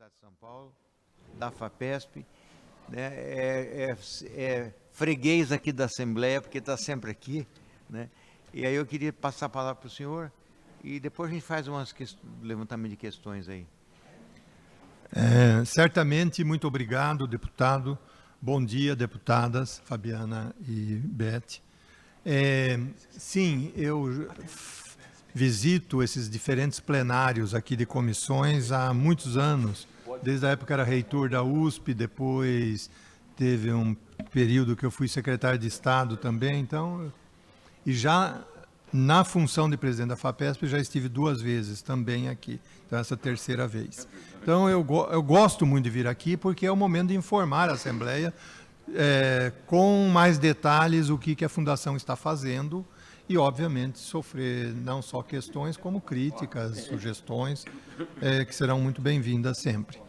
Estado de São Paulo, da FAPESP, né? É freguês aqui da Assembleia, porque está sempre aqui, né? E aí eu queria passar a palavra para o senhor e depois a gente faz levantamento de questões aí. Certamente, muito obrigado, deputado. Bom dia, deputadas Fabiana e Beth. Sim, eu visito esses diferentes plenários aqui de comissões há muitos anos. Desde a época que era reitor da USP, depois teve um período que eu fui secretário de Estado também. Então, e já na função de presidente da FAPESP, já estive 2 vezes também aqui. Então, essa terceira vez. Então, eu gosto muito de vir aqui porque é o momento de informar a Assembleia com mais detalhes o que a Fundação está fazendo e, obviamente, sofrer não só questões, como críticas, sugestões, que serão muito bem-vindas sempre.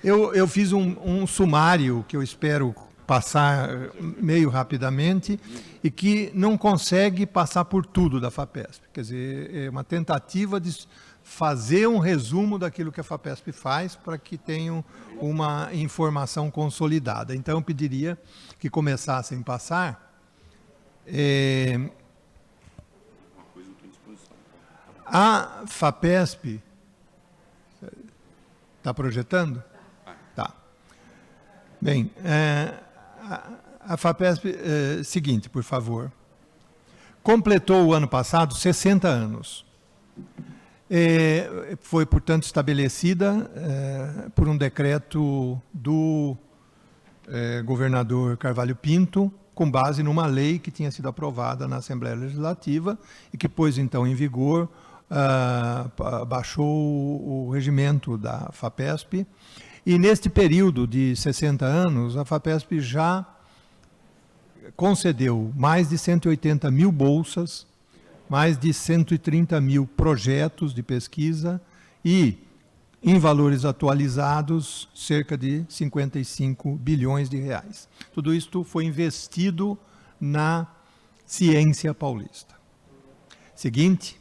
Eu fiz um sumário que eu espero passar meio rapidamente e que não consegue passar por tudo da FAPESP. Quer dizer, é uma tentativa de fazer um resumo daquilo que a FAPESP faz para que tenham uma informação consolidada. Então, eu pediria que começassem a passar. A FAPESP... Está projetando? Tá. Bem, a FAPESP, seguinte, por favor. Completou o ano passado 60 anos. Foi, portanto, estabelecida por um decreto do governador Carvalho Pinto, com base numa lei que tinha sido aprovada na Assembleia Legislativa e que pôs, então, em vigor, baixou o regimento da FAPESP. E, neste período de 60 anos, a FAPESP já concedeu mais de 180 mil bolsas, mais de 130 mil projetos de pesquisa e, em valores atualizados, cerca de 55 bilhões de reais. Tudo isto foi investido na ciência paulista. Seguinte,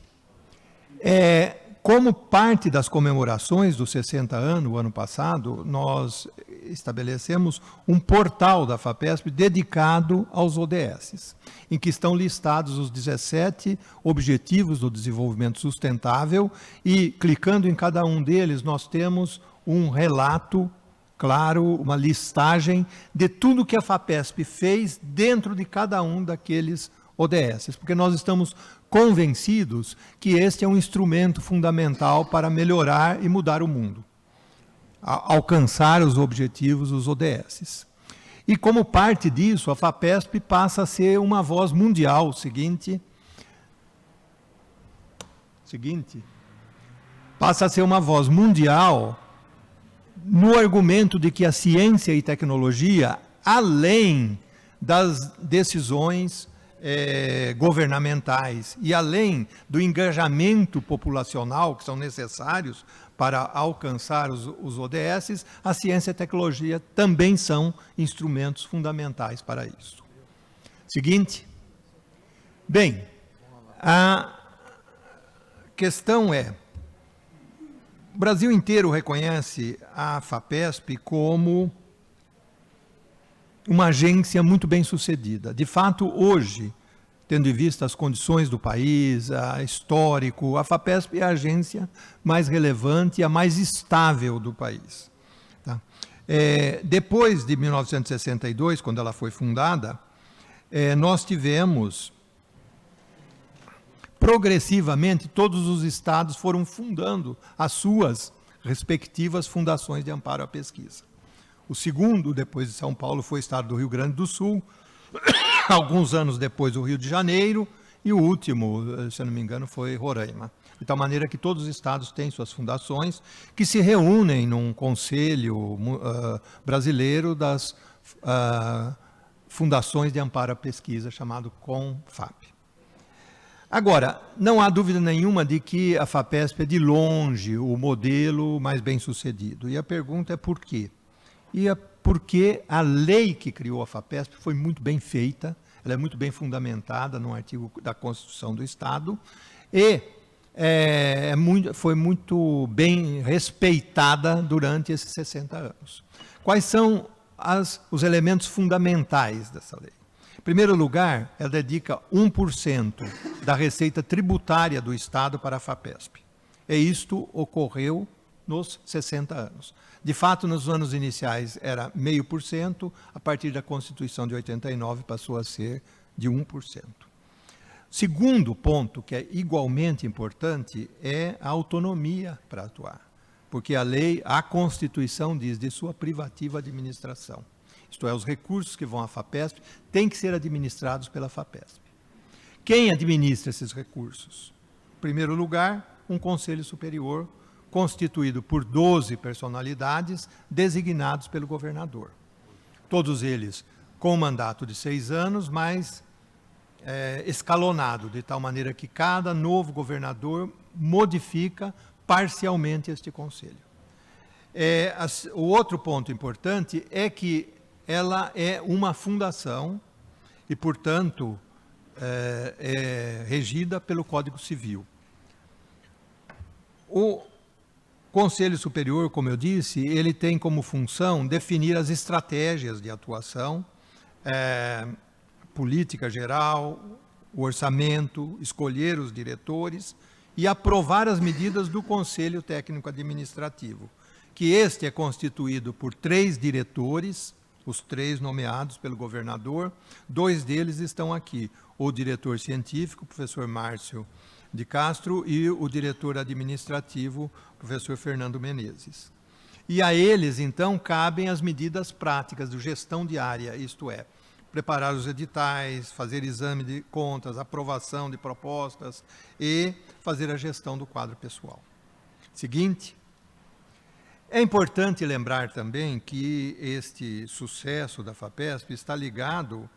como parte das comemorações dos 60 anos, o ano passado, nós estabelecemos um portal da FAPESP dedicado aos ODS, em que estão listados os 17 Objetivos do Desenvolvimento Sustentável e, clicando em cada um deles, nós temos um relato, claro, uma listagem de tudo que a FAPESP fez dentro de cada um daqueles ODS, porque nós estamos convencidos que este é um instrumento fundamental para melhorar e mudar o mundo, alcançar os objetivos, os ODS. E como parte disso, a FAPESP passa a ser uma voz mundial. Passa a ser uma voz mundial no argumento de que a ciência e tecnologia, além das decisões governamentais e além do engajamento populacional que são necessários para alcançar os ODS, a ciência e a tecnologia também são instrumentos fundamentais para isso. Seguinte. Bem, a questão é, o Brasil inteiro reconhece a FAPESP como uma agência muito bem sucedida. De fato, hoje, tendo em vista as condições do país, histórico, a FAPESP é a agência mais relevante e a mais estável do país. Tá? Depois de 1962, quando ela foi fundada, nós tivemos, progressivamente, todos os estados foram fundando as suas respectivas fundações de amparo à pesquisa. O segundo, depois de São Paulo, foi o estado do Rio Grande do Sul, alguns anos depois o Rio de Janeiro, e o último, se eu não me engano, foi Roraima. De tal maneira que todos os estados têm suas fundações, que se reúnem num conselho brasileiro das fundações de amparo à pesquisa, chamado CONFAP. Agora, não há dúvida nenhuma de que a FAPESP é de longe o modelo mais bem sucedido. E a pergunta é por quê? E é porque a lei que criou a FAPESP foi muito bem feita, ela é muito bem fundamentada num artigo da Constituição do Estado, e foi muito bem respeitada durante esses 60 anos. Quais são os elementos fundamentais dessa lei? Em primeiro lugar, ela dedica 1% da receita tributária do Estado para a FAPESP. E isto ocorreu nos 60 anos. De fato, nos anos iniciais era 0,5%, a partir da Constituição de 89 passou a ser de 1%. Segundo ponto, que é igualmente importante, é a autonomia para atuar. Porque a Constituição diz de sua privativa administração. Isto é, os recursos que vão à FAPESP têm que ser administrados pela FAPESP. Quem administra esses recursos? Em primeiro lugar, um Conselho Superior, constituído por 12 personalidades designados pelo governador. Todos eles com mandato de 6 anos, mas escalonado, de tal maneira que cada novo governador modifica parcialmente este conselho. O outro ponto importante é que ela é uma fundação e, portanto, é regida pelo Código Civil. O Conselho Superior, como eu disse, ele tem como função definir as estratégias de atuação, política geral, o orçamento, escolher os diretores e aprovar as medidas do Conselho Técnico Administrativo, que este é constituído por 3 diretores, os 3 nomeados pelo governador. 2 deles estão aqui, o diretor científico, o professor Márcio de Castro, e o diretor administrativo, o professor Fernando Menezes. E a eles, então, cabem as medidas práticas de gestão diária, isto é, preparar os editais, fazer exame de contas, aprovação de propostas e fazer a gestão do quadro pessoal. Seguinte, é importante lembrar também que este sucesso da FAPESP está ligado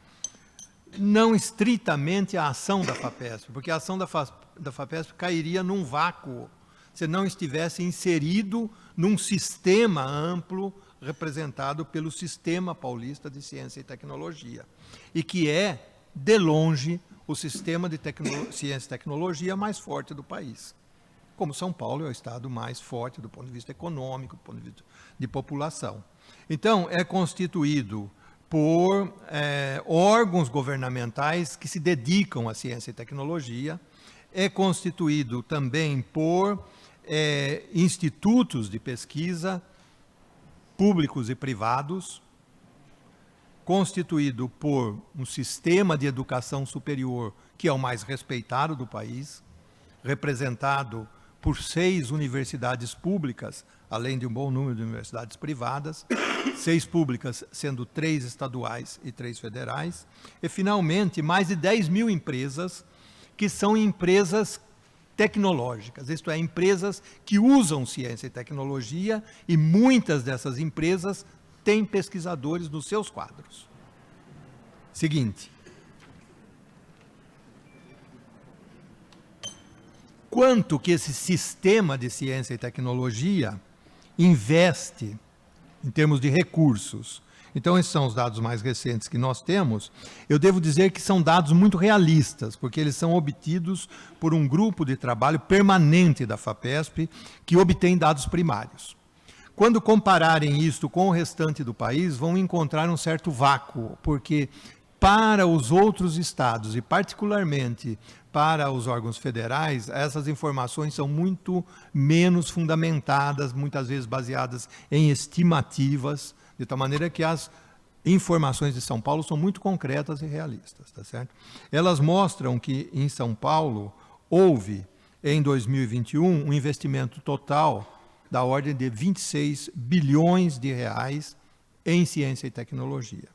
não estritamente à ação da FAPESP, porque a ação da FAPESP cairia num vácuo se não estivesse inserido num sistema amplo representado pelo Sistema Paulista de Ciência e Tecnologia, e que é, de longe, o sistema de ciência e tecnologia mais forte do país. Como São Paulo é o estado mais forte do ponto de vista econômico, do ponto de vista de população. Então, é constituído por órgãos governamentais que se dedicam à ciência e tecnologia, é constituído também por institutos de pesquisa, públicos e privados, constituído por um sistema de educação superior que é o mais respeitado do país, representado por 6 universidades públicas, além de um bom número de universidades privadas, 6 públicas, sendo 3 estaduais e 3 federais, e, finalmente, mais de 10 mil empresas, que são empresas tecnológicas, isto é, empresas que usam ciência e tecnologia, e muitas dessas empresas têm pesquisadores nos seus quadros. Seguinte. Quanto que esse sistema de ciência e tecnologia investe em termos de recursos? Então, esses são os dados mais recentes que nós temos. Eu devo dizer que são dados muito realistas, porque eles são obtidos por um grupo de trabalho permanente da FAPESP, que obtém dados primários. Quando compararem isto com o restante do país, vão encontrar um certo vácuo, porque para os outros estados, e particularmente para os órgãos federais, essas informações são muito menos fundamentadas, muitas vezes baseadas em estimativas, de tal maneira que as informações de São Paulo são muito concretas e realistas, tá certo? Elas mostram que em São Paulo houve, em 2021, um investimento total da ordem de 26 bilhões de reais em ciência e tecnologia.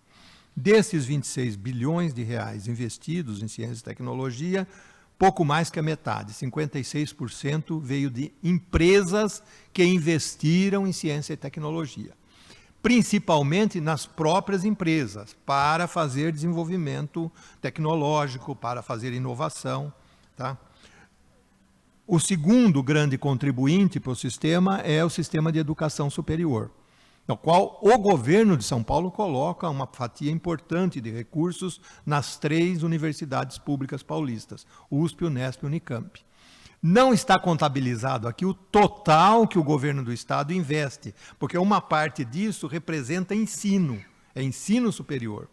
Desses 26 bilhões de reais investidos em ciência e tecnologia, pouco mais que a metade, 56%, veio de empresas que investiram em ciência e tecnologia, principalmente nas próprias empresas, para fazer desenvolvimento tecnológico, para fazer inovação. Tá? O segundo grande contribuinte para o sistema é o sistema de educação superior, no qual o governo de São Paulo coloca uma fatia importante de recursos nas 3 universidades públicas paulistas, USP, Unesp e Unicamp. Não está contabilizado aqui o total que o governo do estado investe, porque uma parte disso representa ensino, é ensino superior.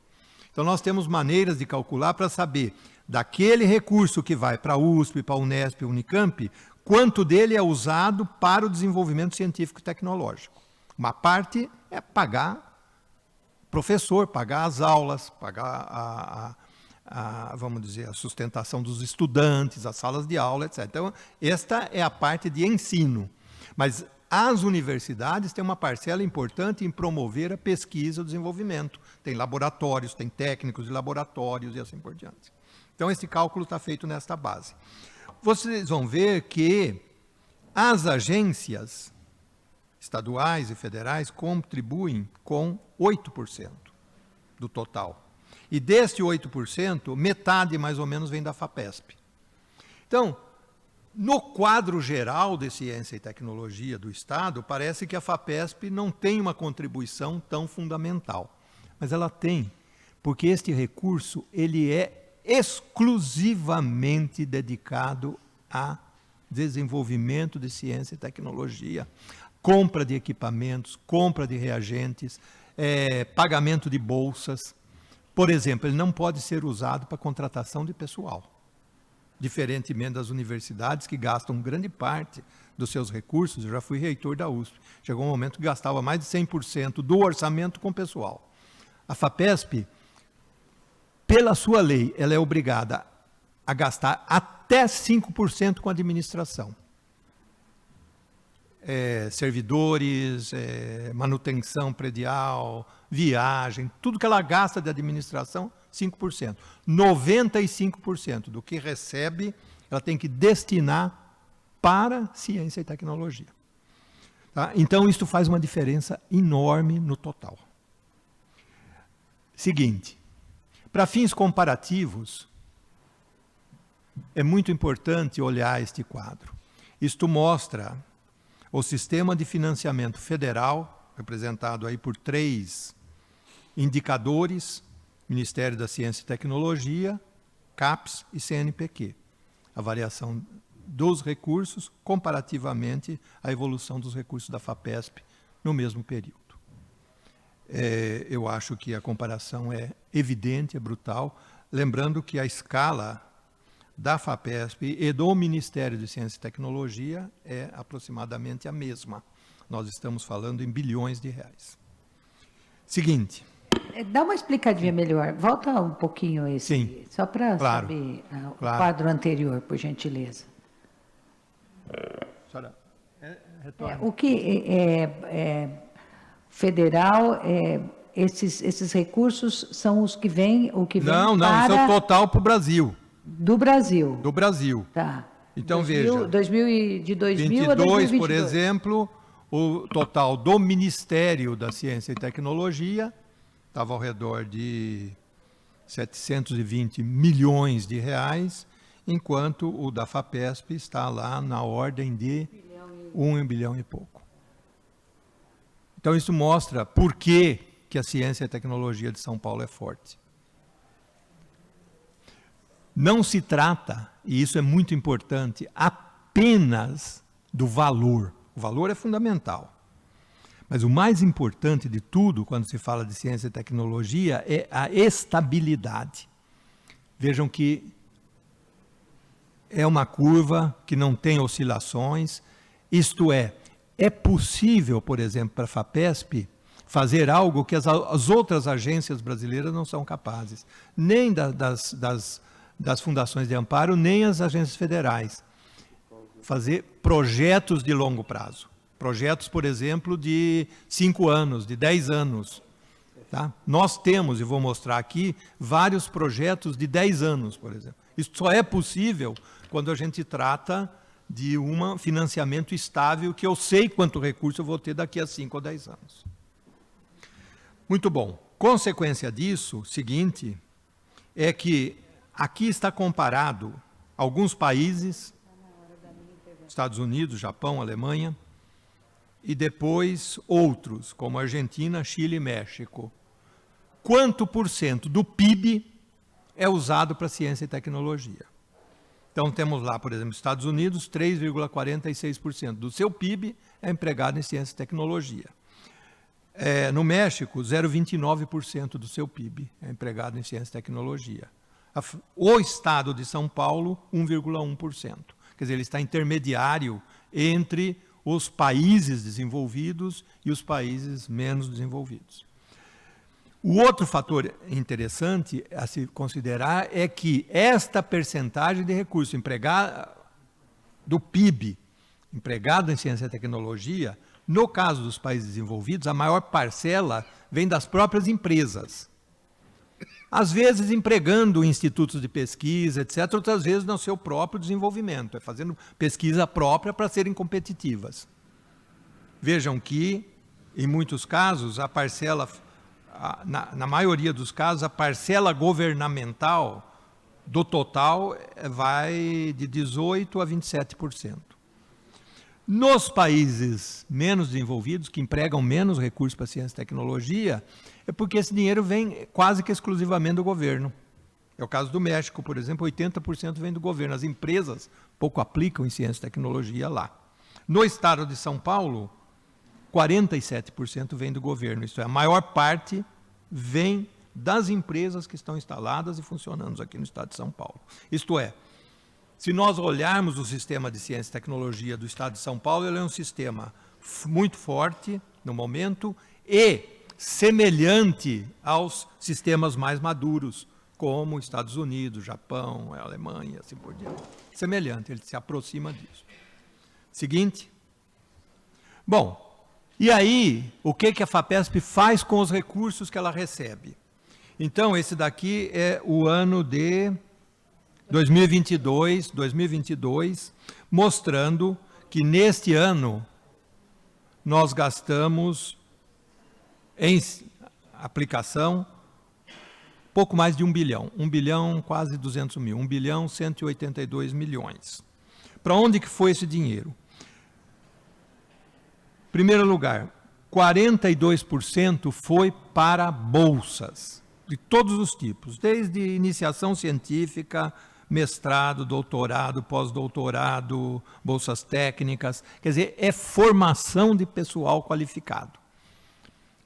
Então nós temos maneiras de calcular para saber daquele recurso que vai para a USP, para a Unesp, Unicamp, quanto dele é usado para o desenvolvimento científico e tecnológico. Uma parte é pagar professor, pagar as aulas, pagar vamos dizer, a sustentação dos estudantes, as salas de aula, etc. Então, esta é a parte de ensino. Mas as universidades têm uma parcela importante em promover a pesquisa e o desenvolvimento. Tem laboratórios, tem técnicos de laboratórios e assim por diante. Então, esse cálculo está feito nesta base. Vocês vão ver que as agências estaduais e federais contribuem com 8% do total. E deste 8%, metade mais ou menos vem da FAPESP. Então, no quadro geral de ciência e tecnologia do Estado, parece que a FAPESP não tem uma contribuição tão fundamental. Mas ela tem, porque este recurso ele é exclusivamente dedicado a desenvolvimento de ciência e tecnologia, compra de equipamentos, compra de reagentes, pagamento de bolsas. Por exemplo, ele não pode ser usado para contratação de pessoal, diferentemente das universidades que gastam grande parte dos seus recursos. Eu já fui reitor da USP, chegou um momento que gastava mais de 100% do orçamento com pessoal. A FAPESP, pela sua lei, ela é obrigada a gastar até 5% com administração. Servidores, manutenção predial, viagem, tudo que ela gasta de administração, 5%. 95% do que recebe, ela tem que destinar para ciência e tecnologia. Tá? Então, isso faz uma diferença enorme no total. Seguinte, para fins comparativos, é muito importante olhar este quadro. Isto mostra o sistema de financiamento federal, representado aí por 3 indicadores: Ministério da Ciência e Tecnologia, CAPES e CNPq. A variação dos recursos comparativamente à evolução dos recursos da FAPESP no mesmo período. Eu acho que a comparação é evidente, é brutal, lembrando que a escala da FAPESP e do Ministério de Ciência e Tecnologia é aproximadamente a mesma. Nós estamos falando em bilhões de reais. Seguinte. Dá uma explicadinha melhor. Volta um pouquinho esse, sim, só para claro, saber o claro. quadro anterior, por gentileza. Senhora, O que é federal, esses recursos são os que vêm, o que vem não, isso é o total para o Brasil. Do Brasil. Do Brasil. Tá. Então, veja, de 2000 a 2022, 2022. por exemplo, o total do Ministério da Ciência e Tecnologia estava ao redor de 720 milhões de reais, enquanto o da FAPESP está lá na ordem de 1 bilhão e pouco. Então, isso mostra por que a ciência e a tecnologia de São Paulo é forte. Não se trata, e isso é muito importante, apenas do valor. O valor é fundamental. Mas o mais importante de tudo, quando se fala de ciência e tecnologia, é a estabilidade. Vejam que é uma curva que não tem oscilações, isto é possível, por exemplo, para a FAPESP, fazer algo que as outras agências brasileiras não são capazes, nem das fundações de amparo, nem as agências federais. Fazer projetos de longo prazo. Projetos, por exemplo, de 5 anos, de 10 anos. Tá? Nós temos, e vou mostrar aqui, vários projetos de 10 anos, por exemplo. Isso só é possível quando a gente trata de um financiamento estável, que eu sei quanto recurso eu vou ter daqui a 5 ou 10 anos. Muito bom. Consequência disso, seguinte, é que aqui está comparado alguns países, Estados Unidos, Japão, Alemanha, e depois outros, como Argentina, Chile e México. Quanto por cento do PIB é usado para ciência e tecnologia? Então, temos lá, por exemplo, Estados Unidos, 3,46% do seu PIB é empregado em ciência e tecnologia. No México, 0,29% do seu PIB é empregado em ciência e tecnologia. O estado de São Paulo, 1,1%. Quer dizer, ele está intermediário entre os países desenvolvidos e os países menos desenvolvidos. O outro fator interessante a se considerar é que esta percentagem de recurso empregado do PIB, empregado em ciência e tecnologia, no caso dos países desenvolvidos, a maior parcela vem das próprias empresas. Às vezes empregando institutos de pesquisa, etc., outras vezes no seu próprio desenvolvimento, fazendo pesquisa própria para serem competitivas. Vejam que, em muitos casos, a parcela, na maioria dos casos, a parcela governamental do total vai de 18% a 27%. Nos países menos desenvolvidos, que empregam menos recursos para ciência e tecnologia, é porque esse dinheiro vem quase que exclusivamente do governo. É o caso do México, por exemplo, 80% vem do governo. As empresas pouco aplicam em ciência e tecnologia lá. No estado de São Paulo, 47% vem do governo. Isto é, a maior parte vem das empresas que estão instaladas e funcionando aqui no estado de São Paulo. Isto é, se nós olharmos o sistema de ciência e tecnologia do estado de São Paulo, ele é um sistema muito forte no momento e semelhante aos sistemas mais maduros, como Estados Unidos, Japão, Alemanha, assim por diante. Semelhante, ele se aproxima disso. Seguinte. Bom, e aí, o que a FAPESP faz com os recursos que ela recebe? Então, esse daqui é o ano de 2022, mostrando que neste ano nós gastamos em aplicação pouco mais de 1 bilhão, 1 bilhão quase 200 mil, 1 bilhão 182 milhões. Para onde que foi esse dinheiro? Em primeiro lugar, 42% foi para bolsas, de todos os tipos, desde iniciação científica, mestrado, doutorado, pós-doutorado, bolsas técnicas, quer dizer, é formação de pessoal qualificado.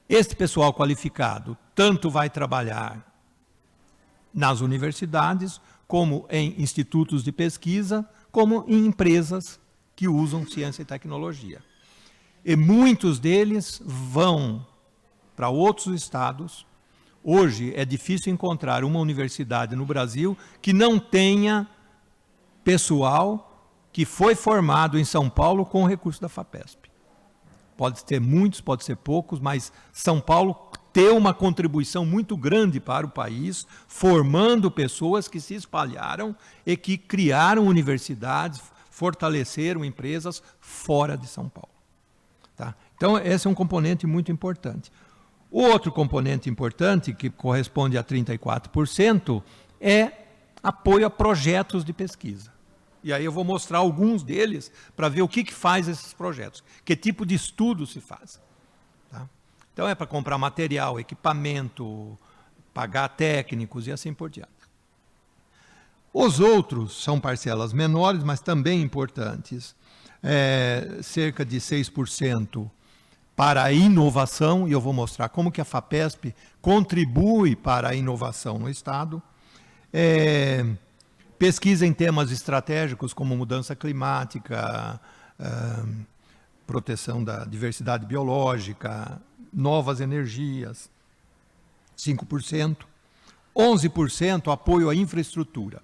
Este pessoal qualificado tanto vai trabalhar nas universidades, como em institutos de pesquisa, como em empresas que usam ciência e tecnologia. E muitos deles vão para outros estados. Hoje é difícil encontrar uma universidade no Brasil que não tenha pessoal que foi formado em São Paulo com o recurso da FAPESP. Pode ter muitos, pode ser poucos, mas São Paulo tem uma contribuição muito grande para o país, formando pessoas que se espalharam e que criaram universidades, fortaleceram empresas fora de São Paulo. Tá? Então, esse é um componente muito importante. O outro componente importante, que corresponde a 34%, é apoio a projetos de pesquisa. E aí eu vou mostrar alguns deles para ver o que faz esses projetos, que tipo de estudo se faz. Tá? Então é para comprar material, equipamento, pagar técnicos e assim por diante. Os outros são parcelas menores, mas também importantes. Cerca de 6% para a inovação, e eu vou mostrar como que a FAPESP contribui para a inovação no Estado. Pesquisa em temas estratégicos como mudança climática, proteção da diversidade biológica, novas energias, 5%. 11% apoio à infraestrutura.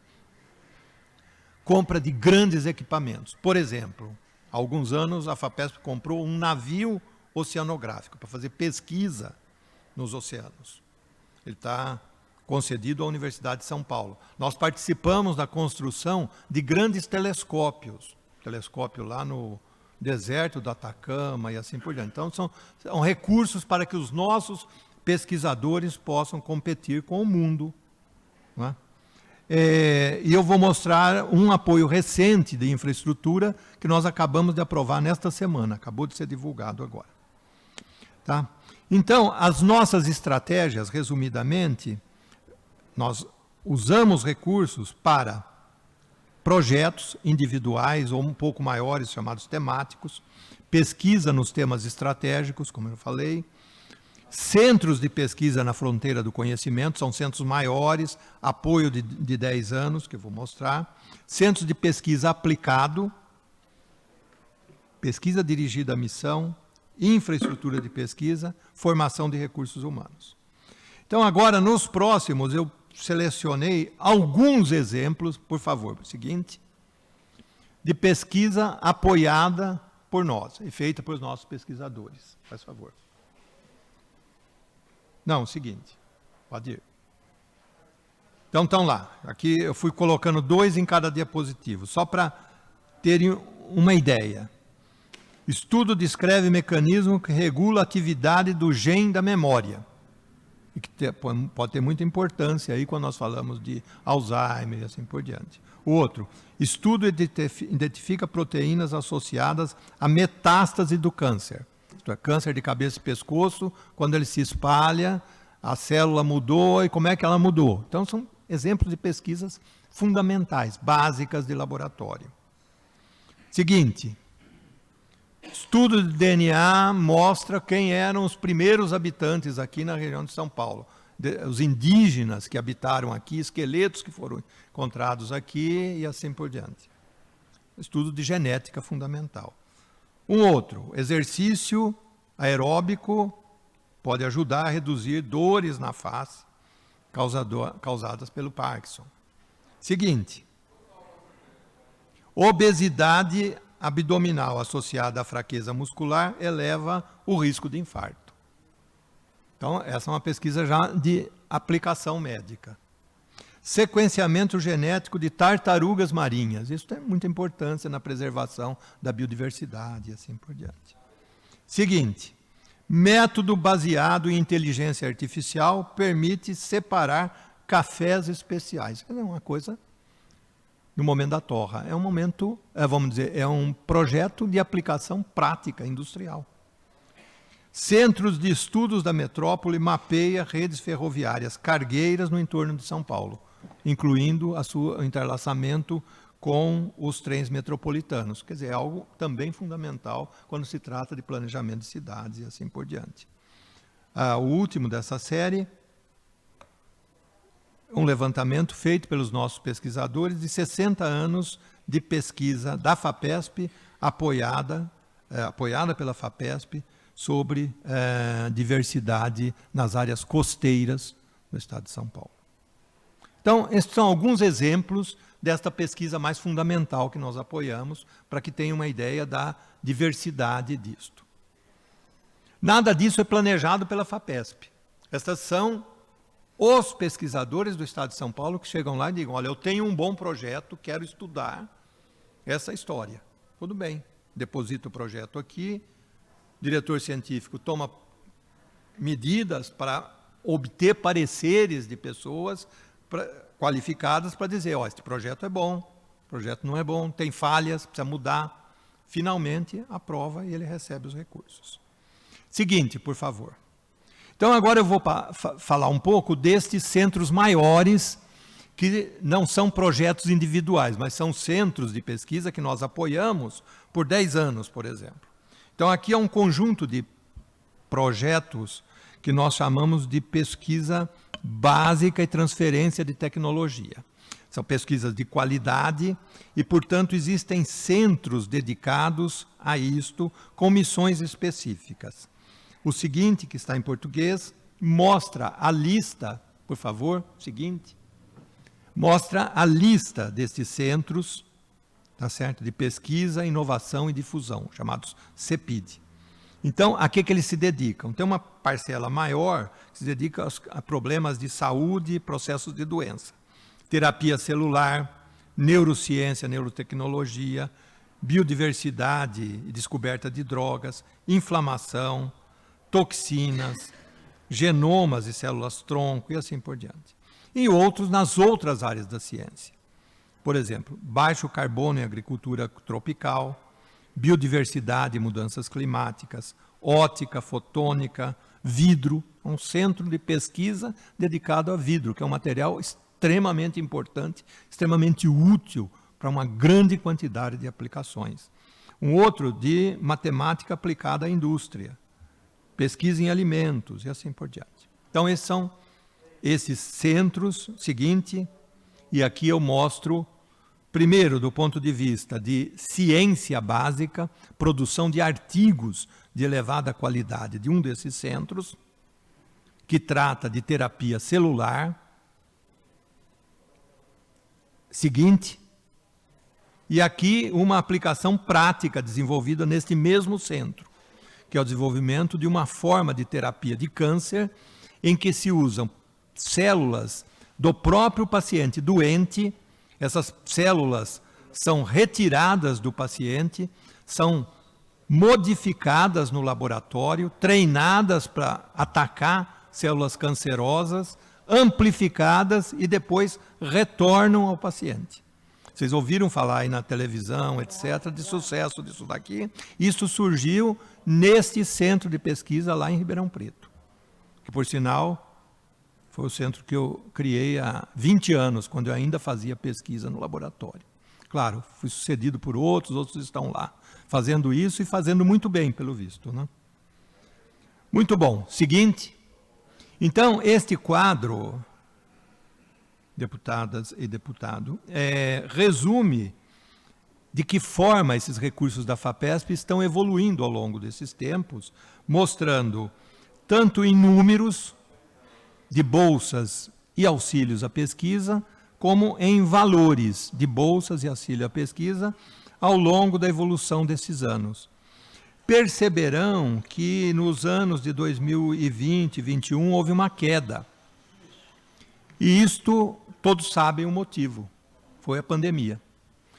Compra de grandes equipamentos. Por exemplo, há alguns anos a FAPESP comprou um navio oceanográfico para fazer pesquisa nos oceanos. Ele está concedido à Universidade de São Paulo. Nós participamos da construção de grandes telescópios, telescópio lá no deserto do Atacama e assim por diante. Então, são recursos para que os nossos pesquisadores possam competir com o mundo. Não é? E eu vou mostrar um apoio recente de infraestrutura que nós acabamos de aprovar nesta semana, acabou de ser divulgado agora. Tá? Então, as nossas estratégias, resumidamente, nós usamos recursos para projetos individuais ou um pouco maiores, chamados temáticos, pesquisa nos temas estratégicos, como eu falei, centros de pesquisa na fronteira do conhecimento, são centros maiores, apoio de 10 anos, que eu vou mostrar, centros de pesquisa aplicado, pesquisa dirigida à missão, infraestrutura de pesquisa, formação de recursos humanos. Então, agora, nos próximos, eu selecionei alguns exemplos, por favor, o seguinte, de pesquisa apoiada por nós e feita por nossos pesquisadores. Faz favor. Não, o seguinte, pode ir. Então, estão lá. Aqui eu fui colocando 2 em cada diapositivo, só para terem uma ideia. Estudo descreve mecanismo que regula a atividade do gene da memória. E que pode ter muita importância aí quando nós falamos de Alzheimer e assim por diante. O outro, estudo identifica proteínas associadas à metástase do câncer. Isto é, câncer de cabeça e pescoço, quando ele se espalha, a célula mudou e como é que ela mudou. Então, são exemplos de pesquisas fundamentais, básicas de laboratório. Seguinte, estudo de DNA mostra quem eram os primeiros habitantes aqui na região de São Paulo. Os indígenas que habitaram aqui, esqueletos que foram encontrados aqui e assim por diante. Estudo de genética fundamental. Um outro, exercício aeróbico pode ajudar a reduzir dores na face causadas pelo Parkinson. Seguinte, obesidade abdominal associada à fraqueza muscular eleva o risco de infarto. Então, essa é uma pesquisa já de aplicação médica. Sequenciamento genético de tartarugas marinhas. Isso tem muita importância na preservação da biodiversidade e assim por diante. Seguinte, método baseado em inteligência artificial permite separar cafés especiais. É uma coisa no momento da torra. É um momento, vamos dizer, é um projeto de aplicação prática industrial. Centros de estudos da metrópole mapeia redes ferroviárias cargueiras no entorno de São Paulo, incluindo o entrelaçamento com os trens metropolitanos. Quer dizer, é algo também fundamental quando se trata de planejamento de cidades e assim por diante. O último dessa série, um levantamento feito pelos nossos pesquisadores de 60 anos de pesquisa da FAPESP, apoiada pela FAPESP, sobre diversidade nas áreas costeiras do estado de São Paulo. Então, esses são alguns exemplos desta pesquisa mais fundamental que nós apoiamos, para que tenham uma ideia da diversidade disto. Nada disso é planejado pela FAPESP. Estas são os pesquisadores do estado de São Paulo que chegam lá e digam, olha, eu tenho um bom projeto, quero estudar essa história. Tudo bem, deposita o projeto aqui, o diretor científico toma medidas para obter pareceres de pessoas qualificadas para dizer, ó, este projeto é bom, o projeto não é bom, tem falhas, precisa mudar. Finalmente, aprova e ele recebe os recursos. Seguinte, por favor. Então, agora eu vou falar um pouco destes centros maiores, que não são projetos individuais, mas são centros de pesquisa que nós apoiamos por 10 anos, por exemplo. Então, aqui é um conjunto de projetos que nós chamamos de pesquisa básica e transferência de tecnologia. São pesquisas de qualidade e, portanto, existem centros dedicados a isto, com missões específicas. O seguinte, que está em português, mostra a lista, por favor, seguinte, mostra a lista destes centros, tá certo? De pesquisa, inovação e difusão, chamados CEPID. Então, a que eles se dedicam? Tem uma parcela maior que se dedica a problemas de saúde e processos de doença. Terapia celular, neurociência, neurotecnologia, biodiversidade e descoberta de drogas, inflamação, toxinas, genomas e células-tronco e assim por diante. E outros nas outras áreas da ciência. Por exemplo, baixo carbono em agricultura tropical, biodiversidade e mudanças climáticas, ótica, fotônica, vidro, um centro de pesquisa dedicado a vidro, que é um material extremamente importante, extremamente útil para uma grande quantidade de aplicações. Um outro de matemática aplicada à indústria, pesquisa em alimentos e assim por diante. Então, esses são esses centros, seguinte, e aqui eu mostro, primeiro, do ponto de vista de ciência básica, produção de artigos de elevada qualidade de um desses centros, que trata de terapia celular. Seguinte, e aqui uma aplicação prática desenvolvida neste mesmo centro, que é o desenvolvimento de uma forma de terapia de câncer em que se usam células do próprio paciente doente. Essas células são retiradas do paciente, são modificadas no laboratório, treinadas para atacar células cancerosas, amplificadas e depois retornam ao paciente. Vocês ouviram falar aí na televisão, etc., de sucesso disso daqui. Isso surgiu neste centro de pesquisa lá em Ribeirão Preto, que, por sinal, foi o centro que eu criei há 20 anos, quando eu ainda fazia pesquisa no laboratório. Claro, fui sucedido por outros estão lá fazendo isso e fazendo muito bem, pelo visto, né? Muito bom. Seguinte. Então, este quadro, deputadas e deputado, resume de que forma esses recursos da FAPESP estão evoluindo ao longo desses tempos, mostrando tanto em números de bolsas e auxílios à pesquisa, como em valores de bolsas e auxílio à pesquisa ao longo da evolução desses anos. Perceberão que nos anos de 2020 e 2021 houve uma queda. E isto, todos sabem o motivo, foi a pandemia.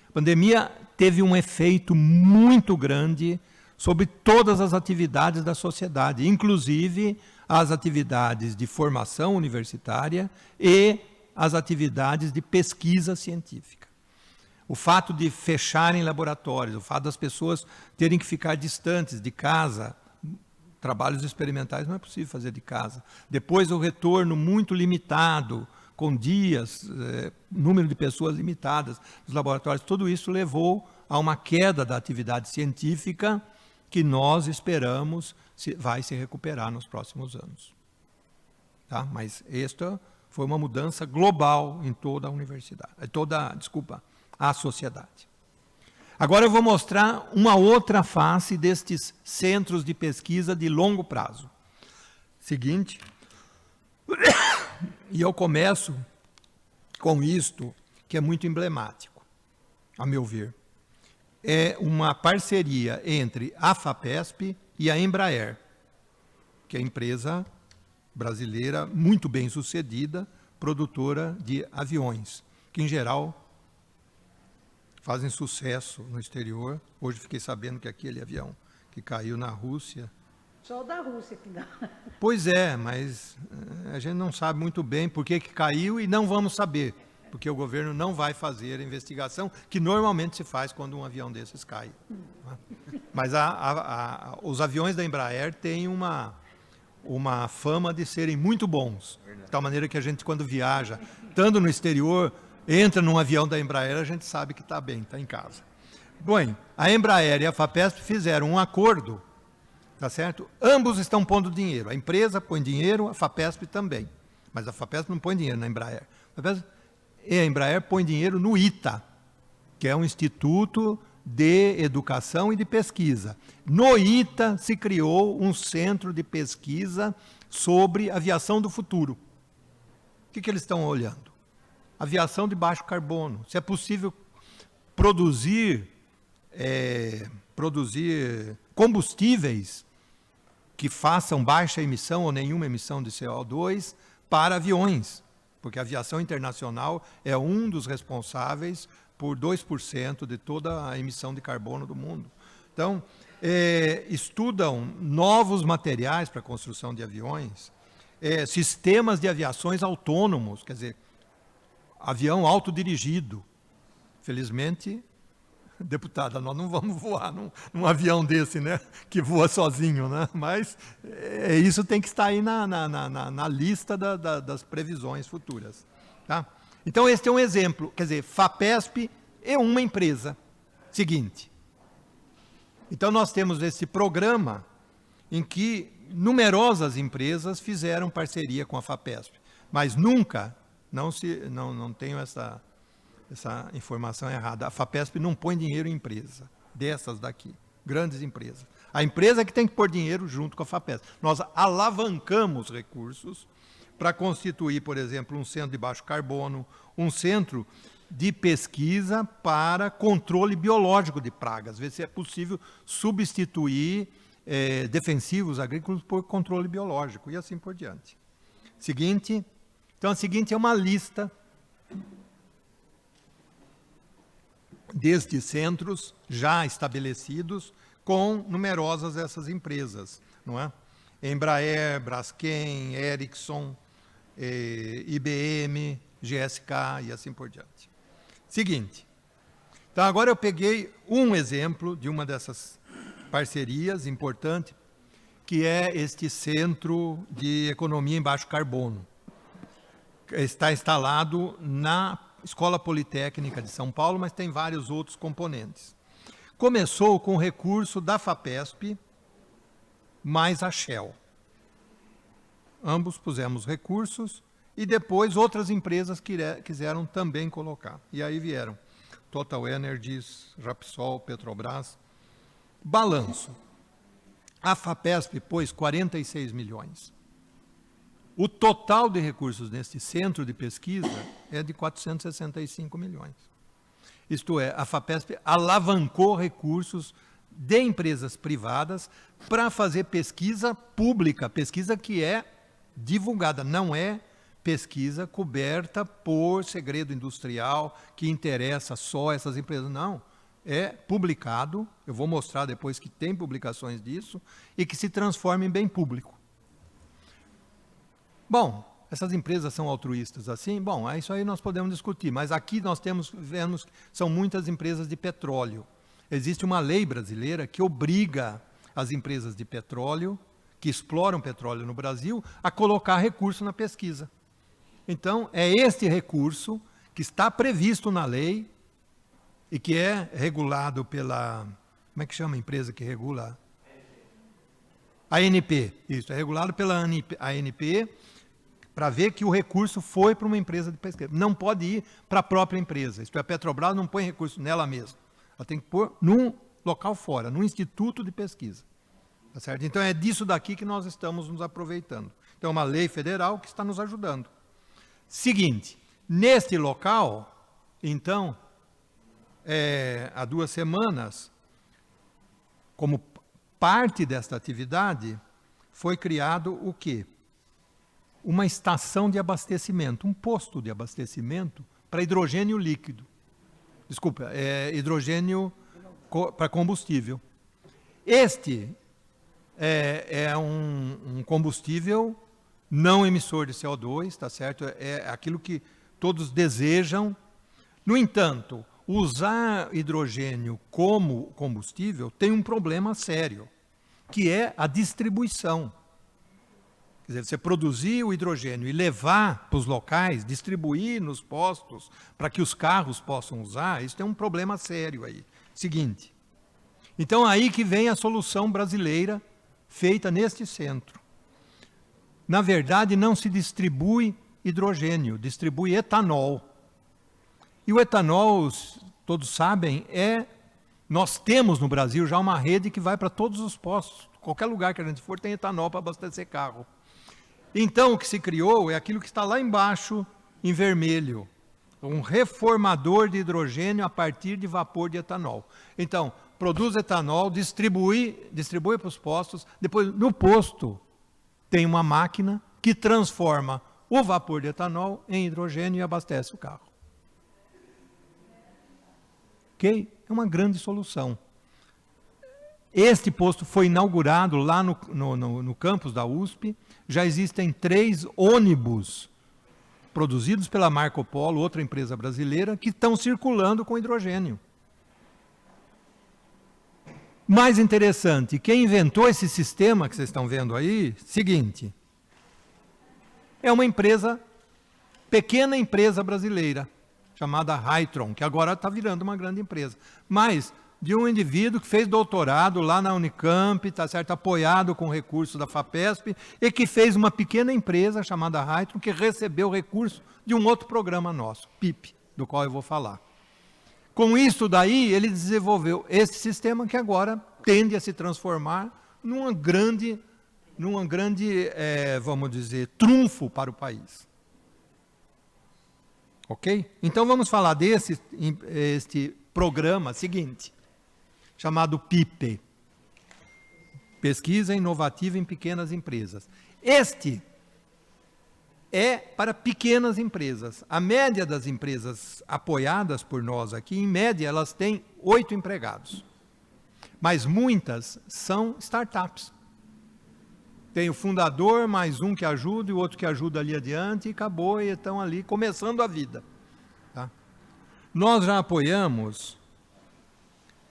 A pandemia teve um efeito muito grande sobre todas as atividades da sociedade, inclusive as atividades de formação universitária e as atividades de pesquisa científica. O fato de fecharem laboratórios, o fato das pessoas terem que ficar distantes de casa, trabalhos experimentais não é possível fazer de casa. Depois o retorno muito limitado, com dias, número de pessoas limitadas nos laboratórios, tudo isso levou a uma queda da atividade científica que nós esperamos vai se recuperar nos próximos anos. Tá? Mas esta foi uma mudança global em toda a universidade, a sociedade. Agora eu vou mostrar uma outra face destes centros de pesquisa de longo prazo. Seguinte, e eu começo com isto, que é muito emblemático, a meu ver. É uma parceria entre a FAPESP e a Embraer, que é a empresa brasileira muito bem sucedida, produtora de aviões, que em geral fazem sucesso no exterior. Hoje fiquei sabendo que aquele avião que caiu na Rússia... Só o da Rússia que dá. Pois é, mas a gente não sabe muito bem por que caiu e não vamos saber, porque o governo não vai fazer a investigação que normalmente se faz quando um avião desses cai. Mas os aviões da Embraer têm uma fama de serem muito bons, de tal maneira que a gente, quando viaja, estando no exterior, entra num avião da Embraer, a gente sabe que está bem, está em casa. Bom, a Embraer e a FAPESP fizeram um acordo, tá certo? Ambos estão pondo dinheiro. A empresa põe dinheiro, a FAPESP também. Mas a FAPESP não põe dinheiro na Embraer. A Embraer põe dinheiro no ITA, que é um instituto de educação e de pesquisa. No ITA se criou um centro de pesquisa sobre aviação do futuro. O que eles estão olhando? Aviação de baixo carbono. Se é possível produzir combustíveis que façam baixa emissão ou nenhuma emissão de CO2 para aviões, porque a aviação internacional é um dos responsáveis por 2% de toda a emissão de carbono do mundo. Então, estudam novos materiais para a construção de aviões, sistemas de aviações autônomos, quer dizer, avião autodirigido. Felizmente, deputada, nós não vamos voar num avião desse, né, que voa sozinho, né? Mas isso tem que estar aí na lista das previsões futuras. Tá? Então, este é um exemplo. Quer dizer, FAPESP e uma empresa. Seguinte. Então, nós temos esse programa em que numerosas empresas fizeram parceria com a FAPESP, mas nunca, não tenho essa informação errada, a FAPESP não põe dinheiro em empresa, dessas daqui, grandes empresas. A empresa que tem que pôr dinheiro junto com a FAPESP. Nós alavancamos recursos para constituir, por exemplo, um centro de baixo carbono, um centro de pesquisa para controle biológico de pragas, ver se é possível substituir defensivos agrícolas por controle biológico, e assim por diante. Seguinte, então a seguinte é uma lista destes centros já estabelecidos com numerosas essas empresas, não é? Embraer, Braskem, Ericsson, IBM, GSK e assim por diante. Seguinte, então agora eu peguei um exemplo de uma dessas parcerias importante, que é este Centro de Economia em Baixo Carbono. Está instalado na Escola Politécnica de São Paulo, mas tem vários outros componentes. Começou com recurso da FAPESP mais a Shell. Ambos pusemos recursos e depois outras empresas quiseram também colocar. E aí vieram Total Energies, Repsol, Petrobras. Balanço. A FAPESP pôs 46 milhões. O total de recursos neste centro de pesquisa é de 465 milhões. Isto é, a FAPESP alavancou recursos de empresas privadas para fazer pesquisa pública, pesquisa que é divulgada, não é pesquisa coberta por segredo industrial que interessa só essas empresas, não. É publicado, eu vou mostrar depois que tem publicações disso, e que se transforma em bem público. Bom, essas empresas são altruístas assim? Bom, isso aí nós podemos discutir, mas aqui nós vemos são muitas empresas de petróleo. Existe uma lei brasileira que obriga as empresas de petróleo, que exploram petróleo no Brasil, a colocar recurso na pesquisa. Então, é este recurso que está previsto na lei e que é regulado pela... Como é que chama a empresa que regula? A ANP. Isso, é regulado pela ANP para ver que o recurso foi para uma empresa de pesquisa. Não pode ir para a própria empresa. Isto é, a Petrobras não põe recurso nela mesma. Ela tem que pôr num local fora, num instituto de pesquisa. Tá certo? Então, é disso daqui que nós estamos nos aproveitando. Então, é uma lei federal que está nos ajudando. Seguinte, neste local, então, há 2 semanas, como parte desta atividade, foi criado o quê? Uma estação de abastecimento, um posto de abastecimento para hidrogênio líquido. Desculpa, hidrogênio para combustível. Este é um combustível não emissor de CO2, tá certo? É aquilo que todos desejam. No entanto, usar hidrogênio como combustível tem um problema sério, que é a distribuição. Quer dizer, você produzir o hidrogênio e levar para os locais, distribuir nos postos, para que os carros possam usar, isso tem um problema sério aí. Seguinte, então aí que vem a solução brasileira feita neste centro. Na verdade, não se distribui hidrogênio, distribui etanol. E o etanol, todos sabem, nós temos no Brasil já uma rede que vai para todos os postos. Qualquer lugar que a gente for tem etanol para abastecer carro. Então, o que se criou é aquilo que está lá embaixo, em vermelho. Um reformador de hidrogênio a partir de vapor de etanol. Então, produz etanol, distribui para os postos, depois no posto tem uma máquina que transforma o vapor de etanol em hidrogênio e abastece o carro. Ok? É uma grande solução. Este posto foi inaugurado lá no campus da USP. Já existem 3 ônibus produzidos pela Marco Polo, outra empresa brasileira, que estão circulando com hidrogênio. Mais interessante, quem inventou esse sistema que vocês estão vendo aí, seguinte, é uma empresa, pequena empresa brasileira, chamada Hytron, que agora está virando uma grande empresa. Mas de um indivíduo que fez doutorado lá na Unicamp, tá certo, apoiado com recursos da FAPESP, e que fez uma pequena empresa chamada Hytron, que recebeu recurso de um outro programa nosso, PIP, do qual eu vou falar. Com isso daí, ele desenvolveu esse sistema que agora tende a se transformar numa grande, vamos dizer, trunfo para o país. Ok? Então vamos falar este programa seguinte, chamado PIP, Pesquisa Inovativa em Pequenas Empresas. Este é para pequenas empresas. A média das empresas apoiadas por nós aqui, em média, elas têm 8 empregados. Mas muitas são startups. Tem o fundador, mais um que ajuda, e o outro que ajuda ali adiante, e acabou, e estão ali começando a vida. Tá? Nós já apoiamos,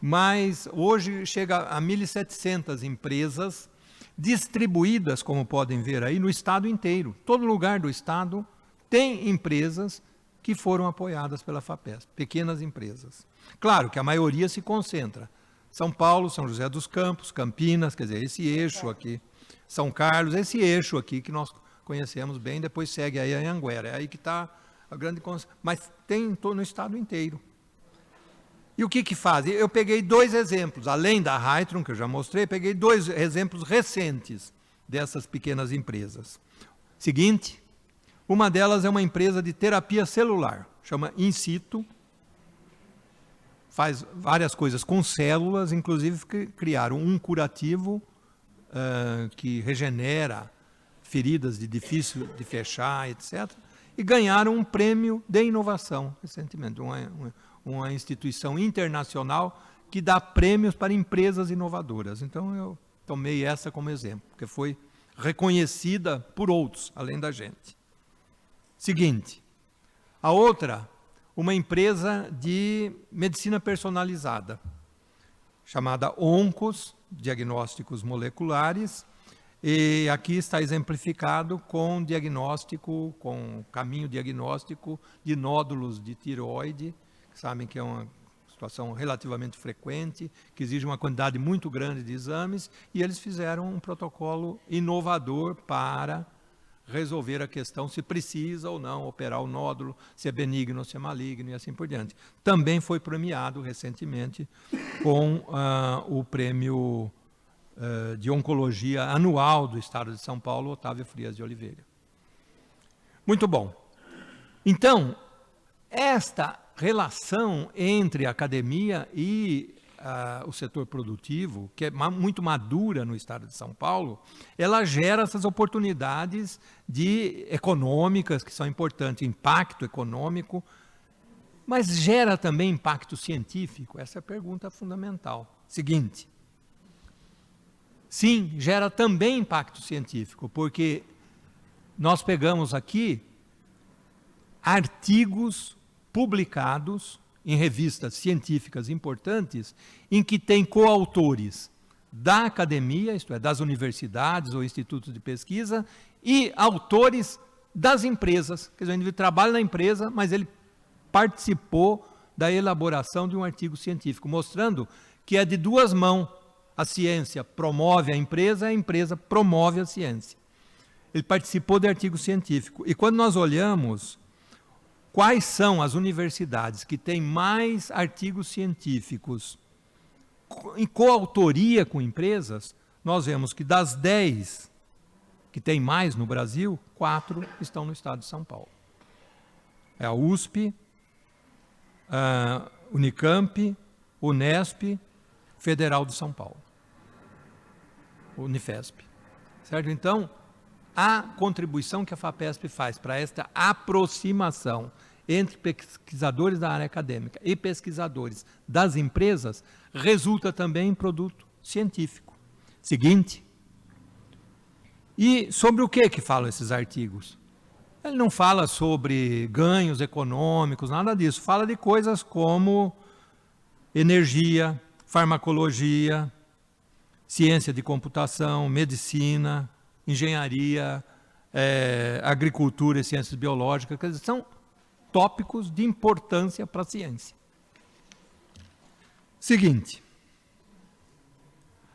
mas hoje chega a 1.700 empresas distribuídas, como podem ver aí, no estado inteiro. Todo lugar do estado tem empresas que foram apoiadas pela FAPESP, pequenas empresas. Claro que a maioria se concentra. São Paulo, São José dos Campos, Campinas, quer dizer, esse eixo aqui. São Carlos, esse eixo aqui que nós conhecemos bem, depois segue aí a Anhanguera. É aí que está a grande concentração. Mas tem no estado inteiro. E o que fazem? Eu peguei 2 exemplos, além da Hytron, que eu já mostrei, peguei 2 exemplos recentes dessas pequenas empresas. Seguinte, uma delas é uma empresa de terapia celular, chama In Situ, faz várias coisas com células, inclusive criaram um curativo que regenera feridas de difícil de fechar, etc., e ganharam um prêmio de inovação recentemente, uma instituição internacional que dá prêmios para empresas inovadoras. Então, eu tomei essa como exemplo, porque foi reconhecida por outros, além da gente. Seguinte, a outra, uma empresa de medicina personalizada, chamada Oncos, Diagnósticos Moleculares, e aqui está exemplificado com diagnóstico, com caminho diagnóstico de nódulos de tireoide, que sabem que é uma situação relativamente frequente, que exige uma quantidade muito grande de exames, e eles fizeram um protocolo inovador para resolver a questão se precisa ou não operar o nódulo, se é benigno ou se é maligno e assim por diante. Também foi premiado recentemente com o prêmio de oncologia anual do Estado de São Paulo, Otávio Frias de Oliveira. Muito bom. Então, esta relação entre a academia e o setor produtivo, que é muito madura no Estado de São Paulo, ela gera essas oportunidades econômicas, que são importantes, impacto econômico, mas gera também impacto científico? Essa é a pergunta fundamental. Seguinte, sim, gera também impacto científico, porque nós pegamos aqui artigos publicados em revistas científicas importantes, em que tem coautores da academia, isto é, das universidades ou institutos de pesquisa, e autores das empresas. Quer dizer, o indivíduo trabalha na empresa, mas ele participou da elaboração de um artigo científico, mostrando que é de 2 mãos. A ciência promove a empresa promove a ciência. Ele participou de artigo científico. E quando nós olhamos quais são as universidades que têm mais artigos científicos em coautoria com empresas, nós vemos que das 10 que tem mais no Brasil, 4 estão no estado de São Paulo. É a USP, a Unicamp, Unesp, Federal de São Paulo, Unifesp. Certo? Então, a contribuição que a FAPESP faz para esta aproximação entre pesquisadores da área acadêmica e pesquisadores das empresas resulta também em produto científico. Seguinte, e sobre o que falam esses artigos? Ele não fala sobre ganhos econômicos, nada disso. Fala de coisas como energia, farmacologia, ciência de computação, medicina, engenharia, agricultura e ciências biológicas, quer dizer, são tópicos de importância para a ciência. Seguinte,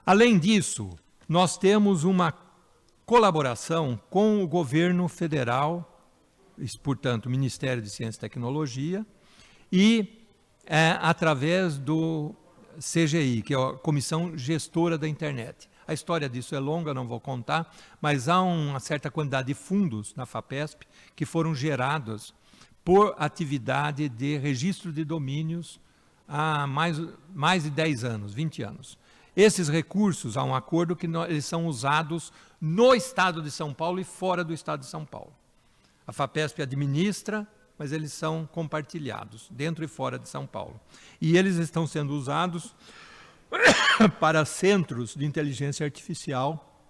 além disso, nós temos uma colaboração com o governo federal, portanto, o Ministério de Ciência e Tecnologia, e através do CGI, que é a Comissão Gestora da Internet. A história disso é longa, não vou contar, mas há uma certa quantidade de fundos na FAPESP que foram gerados por atividade de registro de domínios há mais de 10 anos, 20 anos. Esses recursos, há um acordo que eles são usados no Estado de São Paulo e fora do Estado de São Paulo. A FAPESP administra, mas eles são compartilhados, dentro e fora de São Paulo. E eles estão sendo usados para centros de inteligência artificial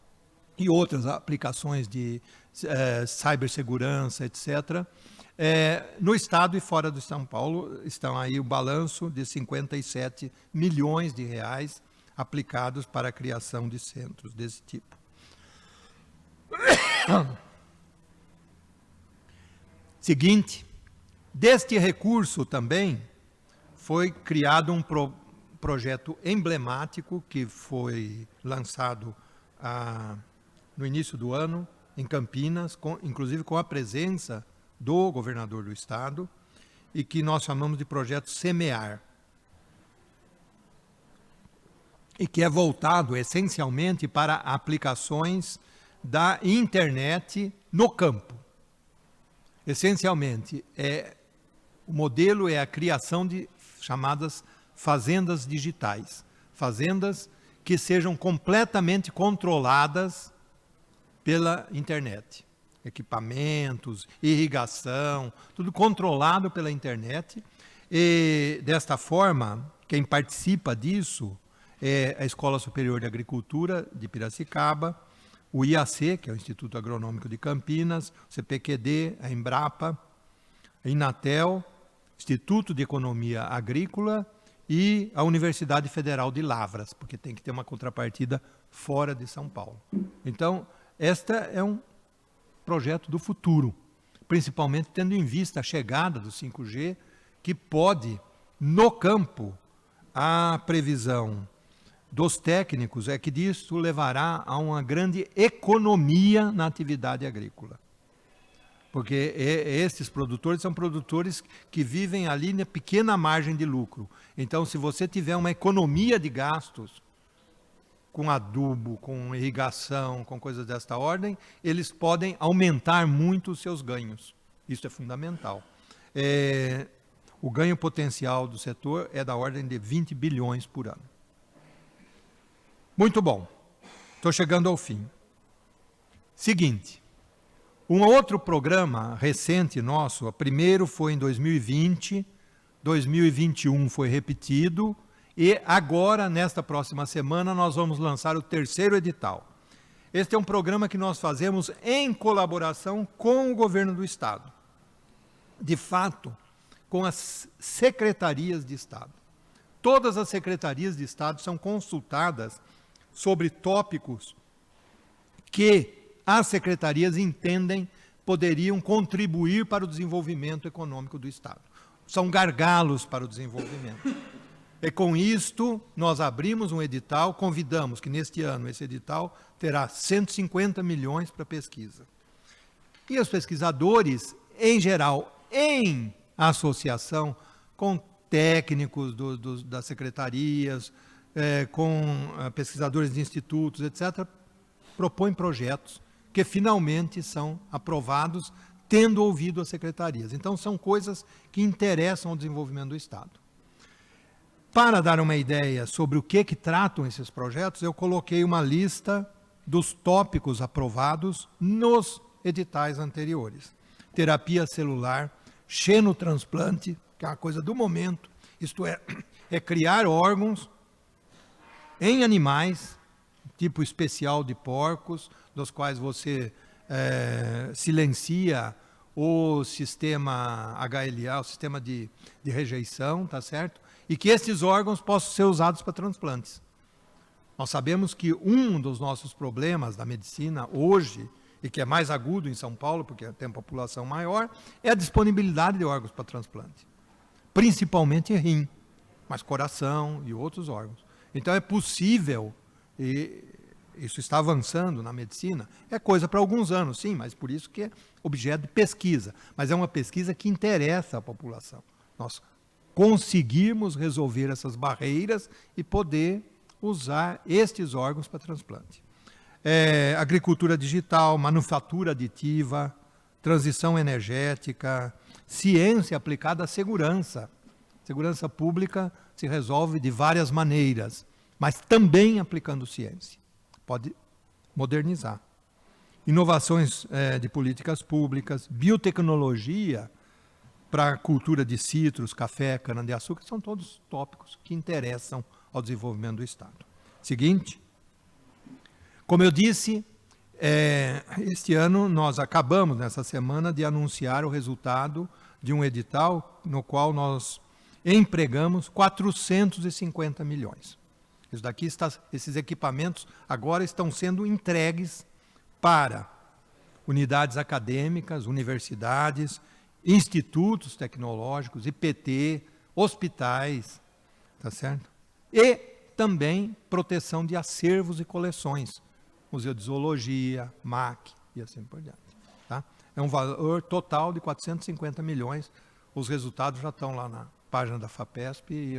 e outras aplicações de cibersegurança, etc., no Estado e fora de São Paulo. Estão aí o balanço de 57 milhões de reais aplicados para a criação de centros desse tipo. Seguinte, deste recurso também foi criado um projeto emblemático que foi lançado no início do ano em Campinas, inclusive com a presença do governador do estado, e que nós chamamos de projeto Semear, e que é voltado essencialmente para aplicações da internet no campo. Essencialmente, o modelo é a criação de chamadas fazendas digitais, fazendas que sejam completamente controladas pela internet. Equipamentos, irrigação, tudo controlado pela internet. E, desta forma, quem participa disso é a Escola Superior de Agricultura de Piracicaba, o IAC, que é o Instituto Agronômico de Campinas, o CPQD, a Embrapa, a Inatel, Instituto de Economia Agrícola e a Universidade Federal de Lavras, porque tem que ter uma contrapartida fora de São Paulo. Então, esta é um projeto do futuro, principalmente tendo em vista a chegada do 5G, que pode, no campo, a previsão dos técnicos é que disso levará a uma grande economia na atividade agrícola. Porque esses produtores são produtores que vivem ali na pequena margem de lucro. Então, se você tiver uma economia de gastos, com adubo, com irrigação, com coisas desta ordem, eles podem aumentar muito os seus ganhos. Isso é fundamental. O ganho potencial do setor é da ordem de 20 bilhões por ano. Muito bom. Estou chegando ao fim. Seguinte, um outro programa recente nosso, o primeiro foi em 2020, 2021 foi repetido, e agora, nesta próxima semana, nós vamos lançar o terceiro edital. Este é um programa que nós fazemos em colaboração com o governo do Estado. De fato, com as secretarias de Estado. Todas as secretarias de Estado são consultadas sobre tópicos que as secretarias entendem poderiam contribuir para o desenvolvimento econômico do Estado. São gargalos para o desenvolvimento. E com isto, nós abrimos um edital, convidamos que neste ano esse edital terá 150 milhões para pesquisa. E os pesquisadores, em geral, em associação com técnicos das secretarias, com pesquisadores de institutos, etc., propõem projetos que finalmente são aprovados, tendo ouvido as secretarias. Então, são coisas que interessam ao desenvolvimento do Estado. Para dar uma ideia sobre o que tratam esses projetos, eu coloquei uma lista dos tópicos aprovados nos editais anteriores. Terapia celular, xenotransplante, que é uma coisa do momento, isto é criar órgãos em animais, tipo especial de porcos, dos quais você silencia o sistema HLA, o sistema de rejeição, tá certo? E que esses órgãos possam ser usados para transplantes. Nós sabemos que um dos nossos problemas da medicina hoje e que é mais agudo em São Paulo, porque tem população maior, é a disponibilidade de órgãos para transplante. Principalmente rim, mas coração e outros órgãos. Então é possível, e isso está avançando na medicina, é coisa para alguns anos, sim, mas por isso que é objeto de pesquisa. Mas é uma pesquisa que interessa à população. Nós conseguirmos resolver essas barreiras e poder usar estes órgãos para transplante. Agricultura digital, manufatura aditiva, transição energética, ciência aplicada à segurança. Segurança pública se resolve de várias maneiras, mas também aplicando ciência. Pode modernizar. Inovações de políticas públicas, biotecnologia para a cultura de citros, café, cana-de-açúcar, são todos tópicos que interessam ao desenvolvimento do Estado. Seguinte. Como eu disse, este ano nós acabamos, nessa semana, de anunciar o resultado de um edital no qual nós empregamos 450 milhões. Isso daqui esses equipamentos agora estão sendo entregues para unidades acadêmicas, universidades, institutos tecnológicos, IPT, hospitais, tá certo? E também proteção de acervos e coleções. Museu de Zoologia, MAC e assim por diante. Tá? É um valor total de 450 milhões. Os resultados já estão lá na página da FAPESP e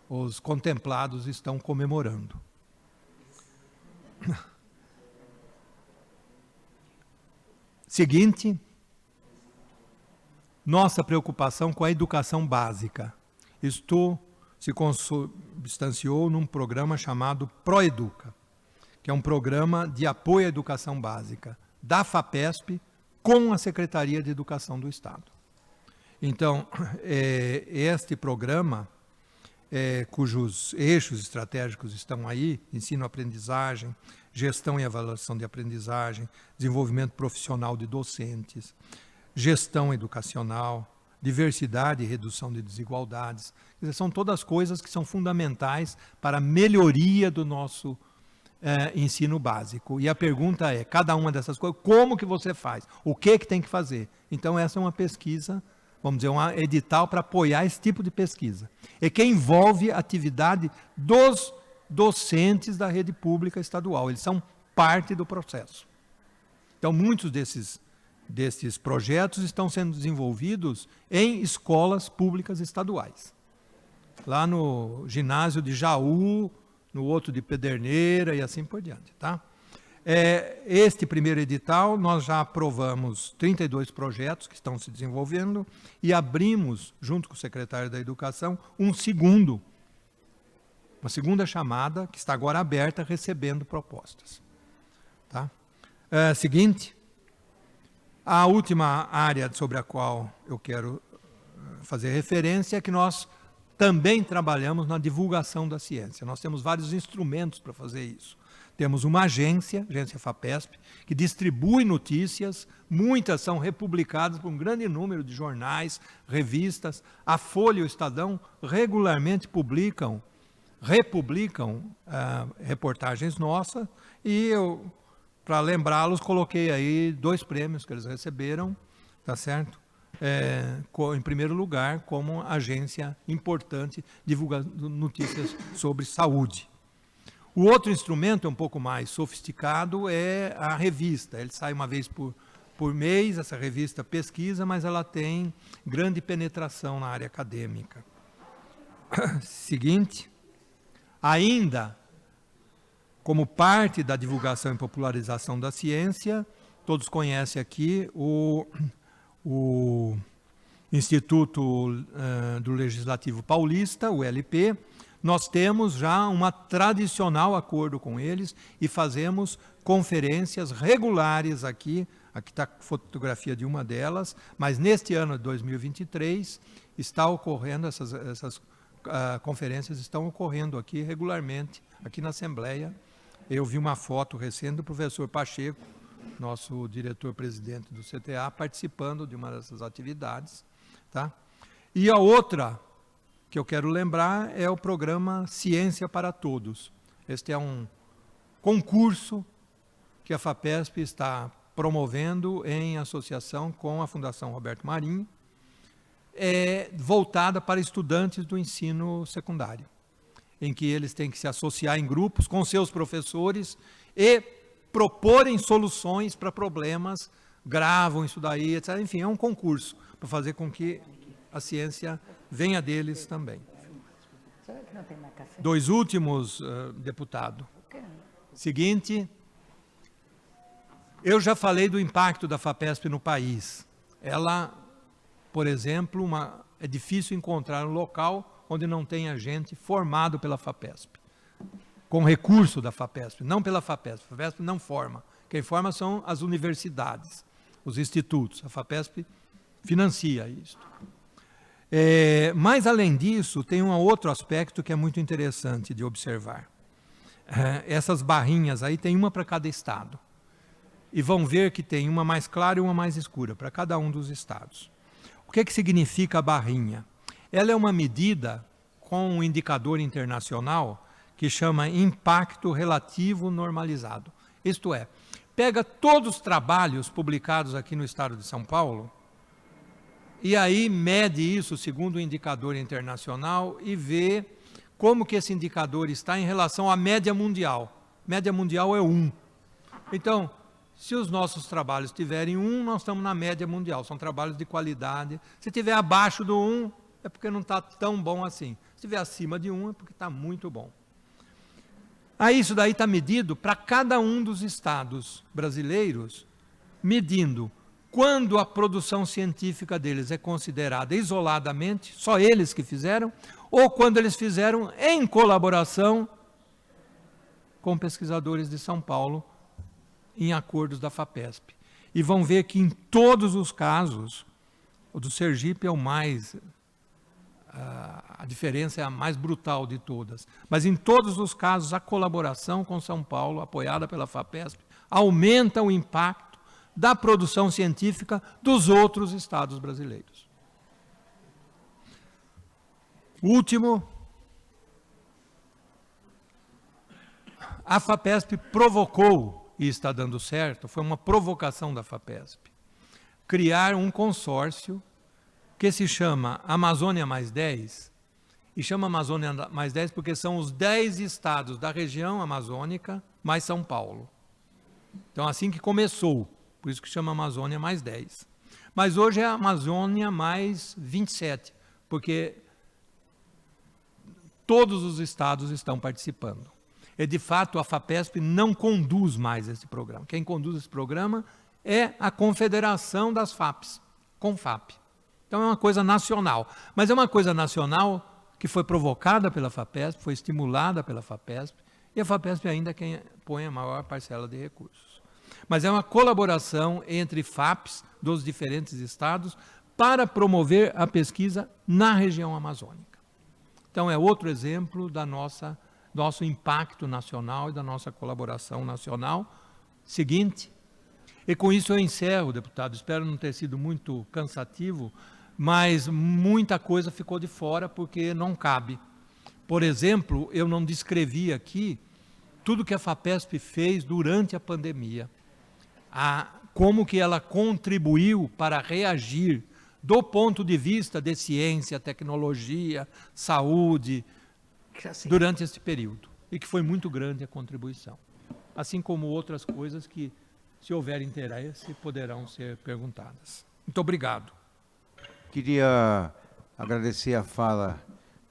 os contemplados estão comemorando. Seguinte, nossa preocupação com a educação básica. Isto se consubstanciou num programa chamado ProEduca, que é um programa de apoio à educação básica da FAPESP com a Secretaria de Educação do Estado. Então, este programa, cujos eixos estratégicos estão aí, ensino-aprendizagem, gestão e avaliação de aprendizagem, desenvolvimento profissional de docentes, gestão educacional, diversidade e redução de desigualdades. Quer dizer, são todas coisas que são fundamentais para a melhoria do nosso ensino básico. E a pergunta é, cada uma dessas coisas, como que você faz? O que tem que fazer? Então, essa é uma pesquisa, vamos dizer, um edital para apoiar esse tipo de pesquisa. E que envolve a atividade dos docentes da rede pública estadual. Eles são parte do processo. Então, muitos desses projetos estão sendo desenvolvidos em escolas públicas estaduais. Lá no ginásio de Jaú, no outro de Pederneira e assim por diante. Tá? Este primeiro edital, nós já aprovamos 32 projetos que estão se desenvolvendo e abrimos, junto com o secretário da Educação, uma segunda chamada, que está agora aberta, recebendo propostas. Tá? Seguinte, a última área sobre a qual eu quero fazer referência é que nós também trabalhamos na divulgação da ciência. Nós temos vários instrumentos para fazer isso. Temos uma agência FAPESP, que distribui notícias, muitas são republicadas por um grande número de jornais, revistas. A Folha e o Estadão regularmente republicam reportagens nossas, e eu, para lembrá-los, coloquei aí 2 prêmios que eles receberam, tá certo? Em primeiro lugar, como agência importante divulgando notícias sobre saúde. O outro instrumento, um pouco mais sofisticado, é a revista. Ele sai uma vez por mês, essa revista pesquisa, mas ela tem grande penetração na área acadêmica. Seguinte, ainda como parte da divulgação e popularização da ciência, todos conhecem aqui o Instituto do Legislativo Paulista, o LP. Nós temos já um tradicional acordo com eles e fazemos conferências regulares aqui. Aqui está a fotografia de uma delas, mas neste ano de 2023 está ocorrendo, essas conferências estão ocorrendo aqui regularmente, aqui na Assembleia. Eu vi uma foto recente do professor Pacheco, nosso diretor-presidente do CTA, participando de uma dessas atividades. Tá? E a outra que eu quero lembrar é o programa Ciência para Todos. Este é um concurso que a FAPESP está promovendo em associação com a Fundação Roberto Marinho, voltada para estudantes do ensino secundário, em que eles têm que se associar em grupos com seus professores e proporem soluções para problemas, gravam isso daí, etc. Enfim, é um concurso para fazer com que a ciência venha deles também. Dois últimos, deputado. Seguinte, eu já falei do impacto da FAPESP no país. Ela, por exemplo, é difícil encontrar um local onde não tenha gente formado pela FAPESP, com recurso da FAPESP, não pela FAPESP. A FAPESP não forma. Quem forma são as universidades, os institutos. A FAPESP financia isso. Mas, além disso, tem um outro aspecto que é muito interessante de observar. Essas barrinhas aí, tem uma para cada estado. E vão ver que tem uma mais clara e uma mais escura, para cada um dos estados. O que significa a barrinha? Ela é uma medida com um indicador internacional que chama impacto relativo normalizado. Isto é, pega todos os trabalhos publicados aqui no estado de São Paulo e aí mede isso segundo o indicador internacional e vê como que esse indicador está em relação à média mundial. Média mundial é 1. Então, se os nossos trabalhos tiverem 1, nós estamos na média mundial. São trabalhos de qualidade. Se tiver abaixo do 1, é porque não está tão bom assim. Se tiver acima de 1, é porque está muito bom. Aí isso daí está medido para cada um dos estados brasileiros, medindo quando a produção científica deles é considerada isoladamente, só eles que fizeram, ou quando eles fizeram em colaboração com pesquisadores de São Paulo, em acordos da FAPESP. E vão ver que em todos os casos, o do Sergipe é o mais... a diferença é a mais brutal de todas. Mas em todos os casos, a colaboração com São Paulo, apoiada pela FAPESP, aumenta o impacto da produção científica dos outros estados brasileiros. Último, a FAPESP provocou, e está dando certo, foi uma provocação da FAPESP, criar um consórcio que se chama Amazônia Mais 10, e chama Amazônia Mais 10 porque são os 10 estados da região amazônica mais São Paulo. Então, assim que começou, por isso que chama Amazônia Mais 10. Mas hoje é a Amazônia Mais 27, porque todos os estados estão participando. E, de fato, a FAPESP não conduz mais esse programa. Quem conduz esse programa é a Confederação das FAPs, CONFAP. Então é uma coisa nacional, mas é uma coisa nacional que foi provocada pela FAPESP, foi estimulada pela FAPESP, e a FAPESP ainda é quem põe a maior parcela de recursos. Mas é uma colaboração entre FAPs dos diferentes estados para promover a pesquisa na região amazônica. Então é outro exemplo da nosso impacto nacional e da nossa colaboração nacional. Seguinte, e com isso eu encerro, deputado, espero não ter sido muito cansativo, mas muita coisa ficou de fora porque não cabe. Por exemplo, eu não descrevi aqui tudo que a FAPESP fez durante a pandemia, como que ela contribuiu para reagir do ponto de vista de ciência, tecnologia, saúde, durante esse período, e que foi muito grande a contribuição. Assim como outras coisas que, se houver interesse, poderão ser perguntadas. Muito obrigado. Queria agradecer a fala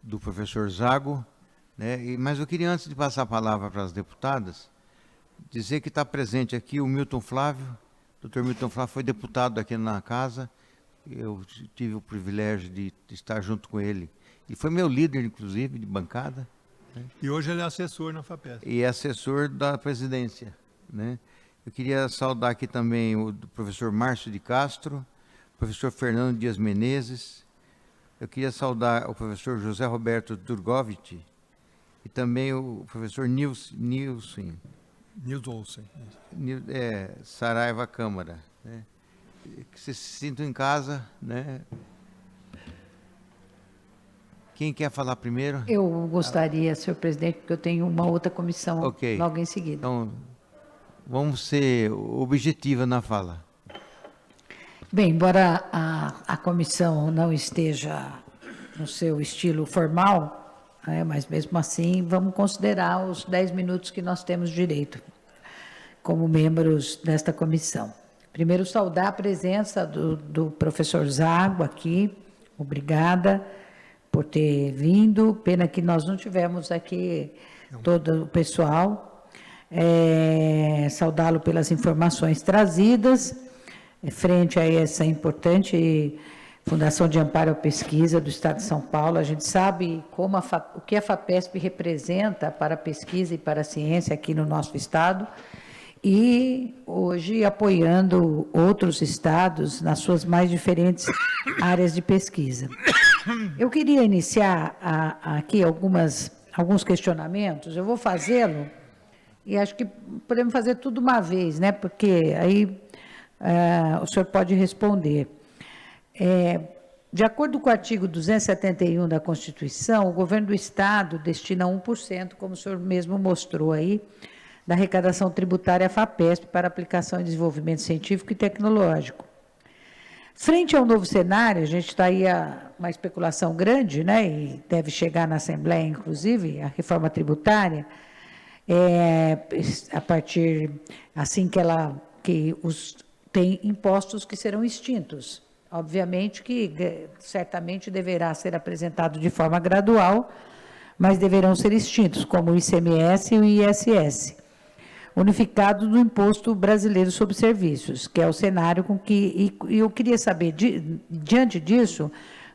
do professor Zago, né? Mas eu queria, antes de passar a palavra para as deputadas, dizer que está presente aqui o Milton Flávio. O doutor Milton Flávio foi deputado aqui na casa, eu tive o privilégio de estar junto com ele. E foi meu líder, inclusive, de bancada. Né? E hoje ele é assessor na FAPESP. E é assessor da presidência. Né? Eu queria saudar aqui também o professor Márcio de Castro, o professor Fernando Dias Menezes. Eu queria saudar o professor José Roberto Durgovich e também o professor Nilson Saraiva Câmara. Né? Que se sintam em casa, né? Quem quer falar primeiro? Eu gostaria, senhor presidente, porque eu tenho uma outra comissão logo em seguida. Então, vamos ser objetivos na fala. Bem, embora a comissão não esteja no seu estilo formal, mas mesmo assim vamos considerar os 10 minutos que nós temos direito como membros desta comissão. Primeiro, saudar a presença do professor Zago aqui, obrigada por ter vindo, pena que nós não tivemos aqui todo o pessoal, saudá-lo pelas informações trazidas, frente a essa importante Fundação de Amparo à Pesquisa do Estado de São Paulo. A gente sabe como o que a FAPESP representa para a pesquisa e para a ciência aqui no nosso Estado, e hoje apoiando outros estados nas suas mais diferentes áreas de pesquisa. Eu queria iniciar aqui alguns questionamentos, eu vou fazê-lo, e acho que podemos fazer tudo uma vez, né? Porque aí o senhor pode responder. De acordo com o artigo 271 da Constituição, o governo do Estado destina 1%, como o senhor mesmo mostrou aí, da arrecadação tributária à FAPESP para aplicação e desenvolvimento científico e tecnológico. Frente ao novo cenário, a gente está aí uma especulação grande, né, e deve chegar na Assembleia, inclusive, a reforma tributária, a partir, assim que tem impostos que serão extintos. Obviamente que certamente deverá ser apresentado de forma gradual, mas deverão ser extintos, como o ICMS e o ISS, unificado do Imposto Brasileiro sobre Serviços, que é o cenário com que... E eu queria saber, diante disso,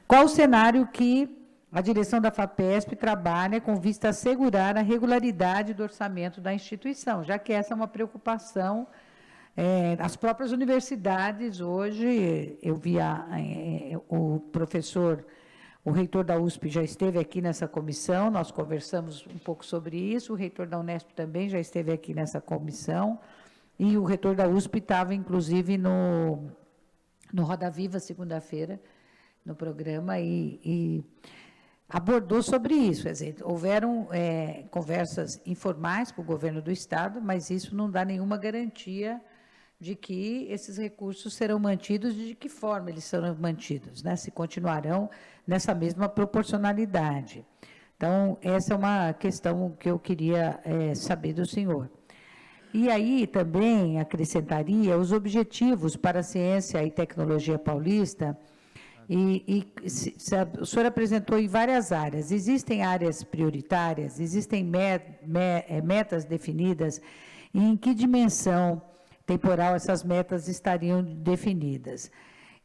qual o cenário que a direção da FAPESP trabalha com vista a assegurar a regularidade do orçamento da instituição, já que essa é uma preocupação. As próprias universidades, hoje, eu vi o professor, o reitor da USP já esteve aqui nessa comissão, nós conversamos um pouco sobre isso, o reitor da Unesp também já esteve aqui nessa comissão, e o reitor da USP estava, inclusive, no Roda Viva, segunda-feira, no programa, e abordou sobre isso. Quer dizer, houveram conversas informais com o governo do Estado, mas isso não dá nenhuma garantia de que esses recursos serão mantidos e de que forma eles serão mantidos, né? Se continuarão nessa mesma proporcionalidade. Então, essa é uma questão que eu queria saber do senhor. E aí também acrescentaria os objetivos para a ciência e tecnologia paulista, o senhor apresentou em várias áreas. Existem áreas prioritárias, existem metas definidas, e em que dimensão temporal essas metas estariam definidas.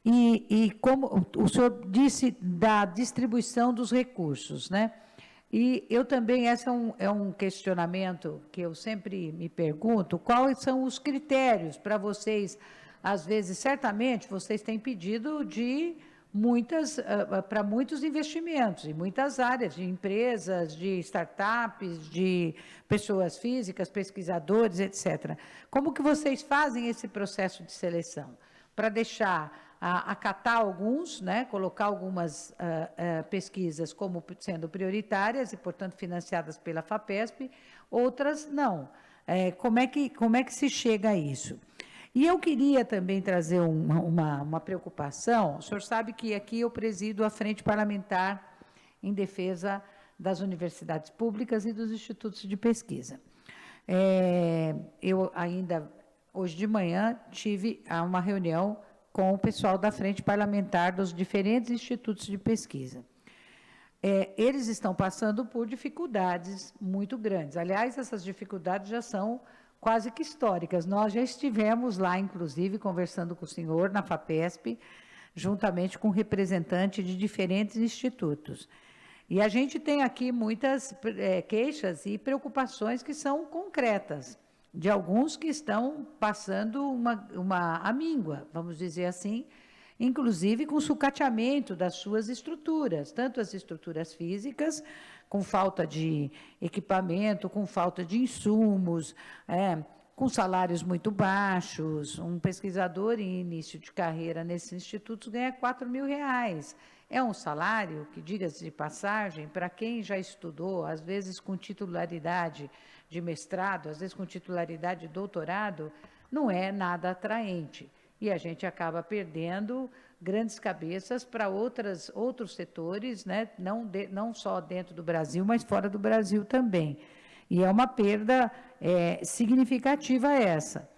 E como o senhor disse da distribuição dos recursos, né? E eu também, esse é um questionamento que eu sempre me pergunto, quais são os critérios para vocês, às vezes, certamente, vocês têm pedido para muitos investimentos, em muitas áreas, de empresas, de startups, de pessoas físicas, pesquisadores, etc. Como que vocês fazem esse processo de seleção? Para acatar alguns, né, colocar algumas pesquisas como sendo prioritárias e, portanto, financiadas pela FAPESP, outras não. Como é que se chega a isso? E eu queria também trazer uma preocupação. O senhor sabe que aqui eu presido a Frente Parlamentar em Defesa das Universidades Públicas e dos Institutos de Pesquisa. Eu ainda, hoje de manhã, tive uma reunião com o pessoal da Frente Parlamentar dos diferentes institutos de pesquisa. Eles estão passando por dificuldades muito grandes. Aliás, essas dificuldades já são quase que históricas. Nós já estivemos lá, inclusive, conversando com o senhor na FAPESP, juntamente com representantes de diferentes institutos. E a gente tem aqui muitas queixas e preocupações que são concretas, de alguns que estão passando uma amíngua, vamos dizer assim, inclusive com sucateamento das suas estruturas, tanto as estruturas físicas, com falta de equipamento, com falta de insumos, com salários muito baixos. Um pesquisador em início de carreira nesses institutos ganha R$ 4.000. É um salário que, diga-se de passagem, para quem já estudou, às vezes com titularidade de mestrado, às vezes com titularidade de doutorado, não é nada atraente. E a gente acaba perdendo grandes cabeças para outros setores, né? Não só dentro do Brasil, mas fora do Brasil também. E é uma perda significativa essa.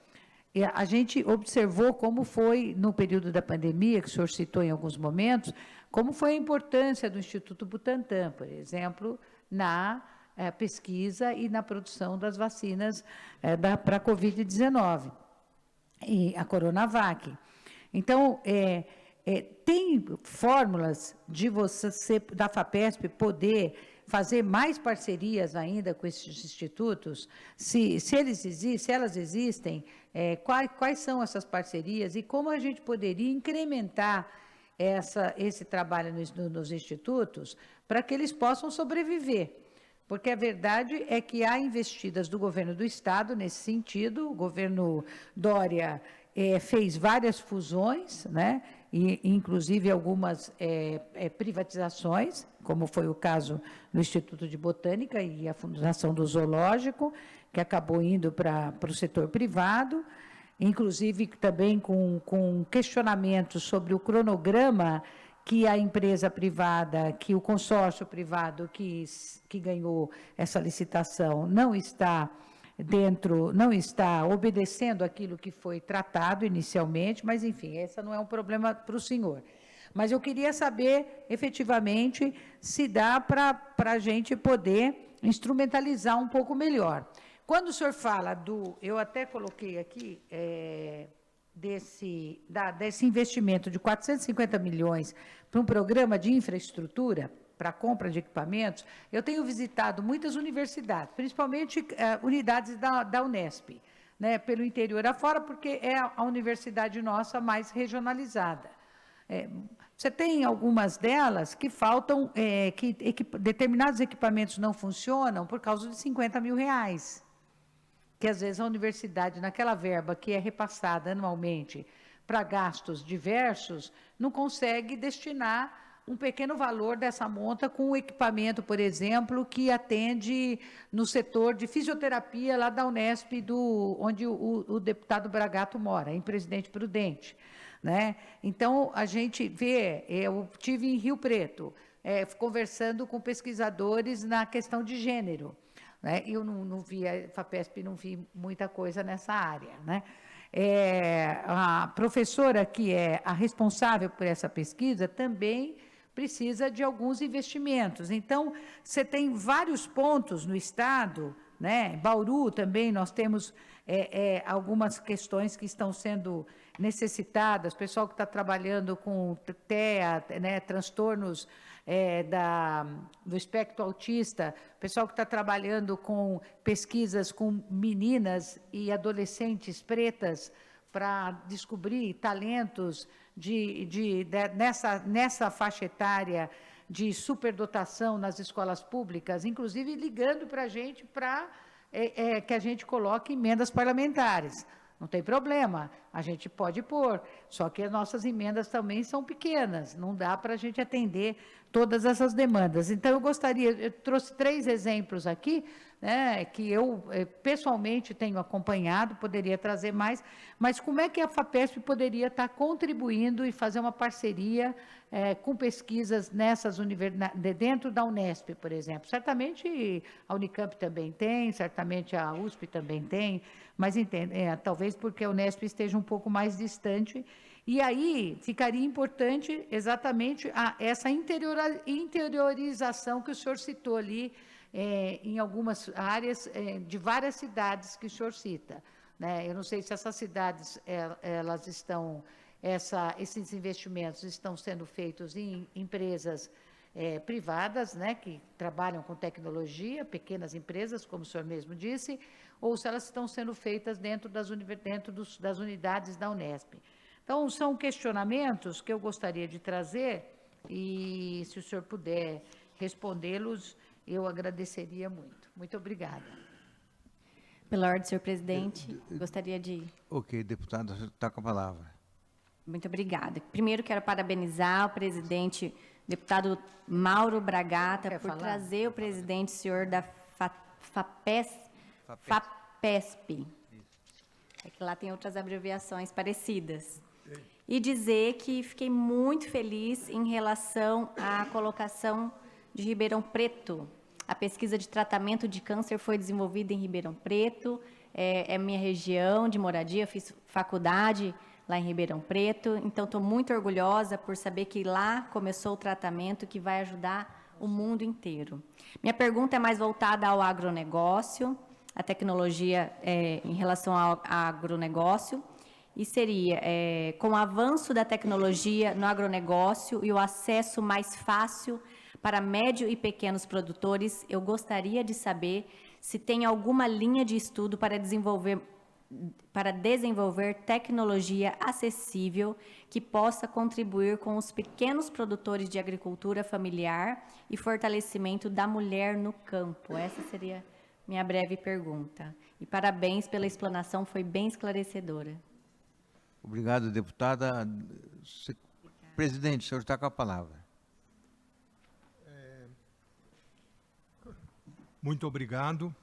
E a gente observou como foi, no período da pandemia, que o senhor citou em alguns momentos, como foi a importância do Instituto Butantan, por exemplo, na pesquisa e na produção das vacinas para a Covid-19 e a Coronavac. Então, tem fórmulas de você, da FAPESP, poder fazer mais parcerias ainda com esses institutos? Se elas existem, quais são essas parcerias e como a gente poderia incrementar esse trabalho nos institutos para que eles possam sobreviver? Porque a verdade é que há investidas do governo do Estado nesse sentido. O governo Dória fez várias fusões, né? E, inclusive algumas privatizações, como foi o caso do Instituto de Botânica e a Fundação do Zoológico, que acabou indo para o setor privado, inclusive também com questionamentos sobre o cronograma que a empresa privada, que o consórcio privado que ganhou essa licitação não está obedecendo aquilo que foi tratado inicialmente, mas, enfim, esse não é um problema para o senhor. Mas eu queria saber, efetivamente, se dá para a gente poder instrumentalizar um pouco melhor. Quando o senhor fala eu até coloquei aqui, desse investimento de 450 milhões para um programa de infraestrutura, para a compra de equipamentos, eu tenho visitado muitas universidades, principalmente unidades da Unesp, né, pelo interior afora, porque é a universidade nossa mais regionalizada. Você tem algumas delas que faltam, que determinados equipamentos não funcionam por causa de 50 mil reais. Que às vezes a universidade, naquela verba que é repassada anualmente para gastos diversos, não consegue destinar um pequeno valor dessa monta com o equipamento, por exemplo, que atende no setor de fisioterapia lá da Unesp, onde o deputado Bragato mora, em Presidente Prudente. Né? Então, a gente vê, eu estive em Rio Preto, conversando com pesquisadores na questão de gênero. Né? Eu não vi, a FAPESP não vi muita coisa nessa área. Né? A professora que é a responsável por essa pesquisa também precisa de alguns investimentos. Então, você tem vários pontos no Estado, né? Bauru também nós temos algumas questões que estão sendo necessitadas, pessoal que está trabalhando com TEA, né, transtornos do espectro autista, pessoal que está trabalhando com pesquisas com meninas e adolescentes pretas para descobrir talentos nessa faixa etária de superdotação nas escolas públicas, inclusive ligando para a gente para que a gente coloque emendas parlamentares. Não tem problema, a gente pode pôr, só que as nossas emendas também são pequenas, não dá para a gente atender todas essas demandas. Então, eu trouxe 3 exemplos aqui, né, que eu pessoalmente tenho acompanhado, poderia trazer mais, mas como é que a FAPESP poderia estar contribuindo e fazer uma parceria com pesquisas nessas universidades, dentro da Unesp, por exemplo? Certamente a Unicamp também tem, certamente a USP também tem, mas talvez porque a Unesp esteja um pouco mais distante, e aí ficaria importante exatamente essa interiorização que o senhor citou ali, em algumas áreas de várias cidades que o senhor cita. Né? Eu não sei se essas cidades, elas estão, esses investimentos estão sendo feitos em empresas privadas, né, que trabalham com tecnologia, pequenas empresas, como o senhor mesmo disse, ou se elas estão sendo feitas dentro das unidades da Unesp. Então, são questionamentos que eu gostaria de trazer e, se o senhor puder respondê-los, eu agradeceria muito. Muito obrigada. Pela ordem, senhor presidente, gostaria de... Ok, deputado, está com a palavra. Muito obrigada. Primeiro, quero parabenizar o presidente, deputado Mauro Bragata, Quer por falar? trazer o presidente, senhor da FAPESP. É que lá tem outras abreviações parecidas. E dizer que fiquei muito feliz em relação à colocação de Ribeirão Preto. A pesquisa de tratamento de câncer foi desenvolvida em Ribeirão Preto, é minha região de moradia, eu fiz faculdade lá em Ribeirão Preto, então estou muito orgulhosa por saber que lá começou o tratamento que vai ajudar o mundo inteiro. Minha pergunta é mais voltada ao agronegócio, a tecnologia em relação ao agronegócio, e seria, com o avanço da tecnologia no agronegócio e o acesso mais fácil para médio e pequenos produtores, eu gostaria de saber se tem alguma linha de estudo para desenvolver tecnologia acessível que possa contribuir com os pequenos produtores de agricultura familiar e fortalecimento da mulher no campo. Essa seria minha breve pergunta. E parabéns pela explanação, foi bem esclarecedora. Obrigado, deputada. Presidente, o senhor está com a palavra. Muito obrigado.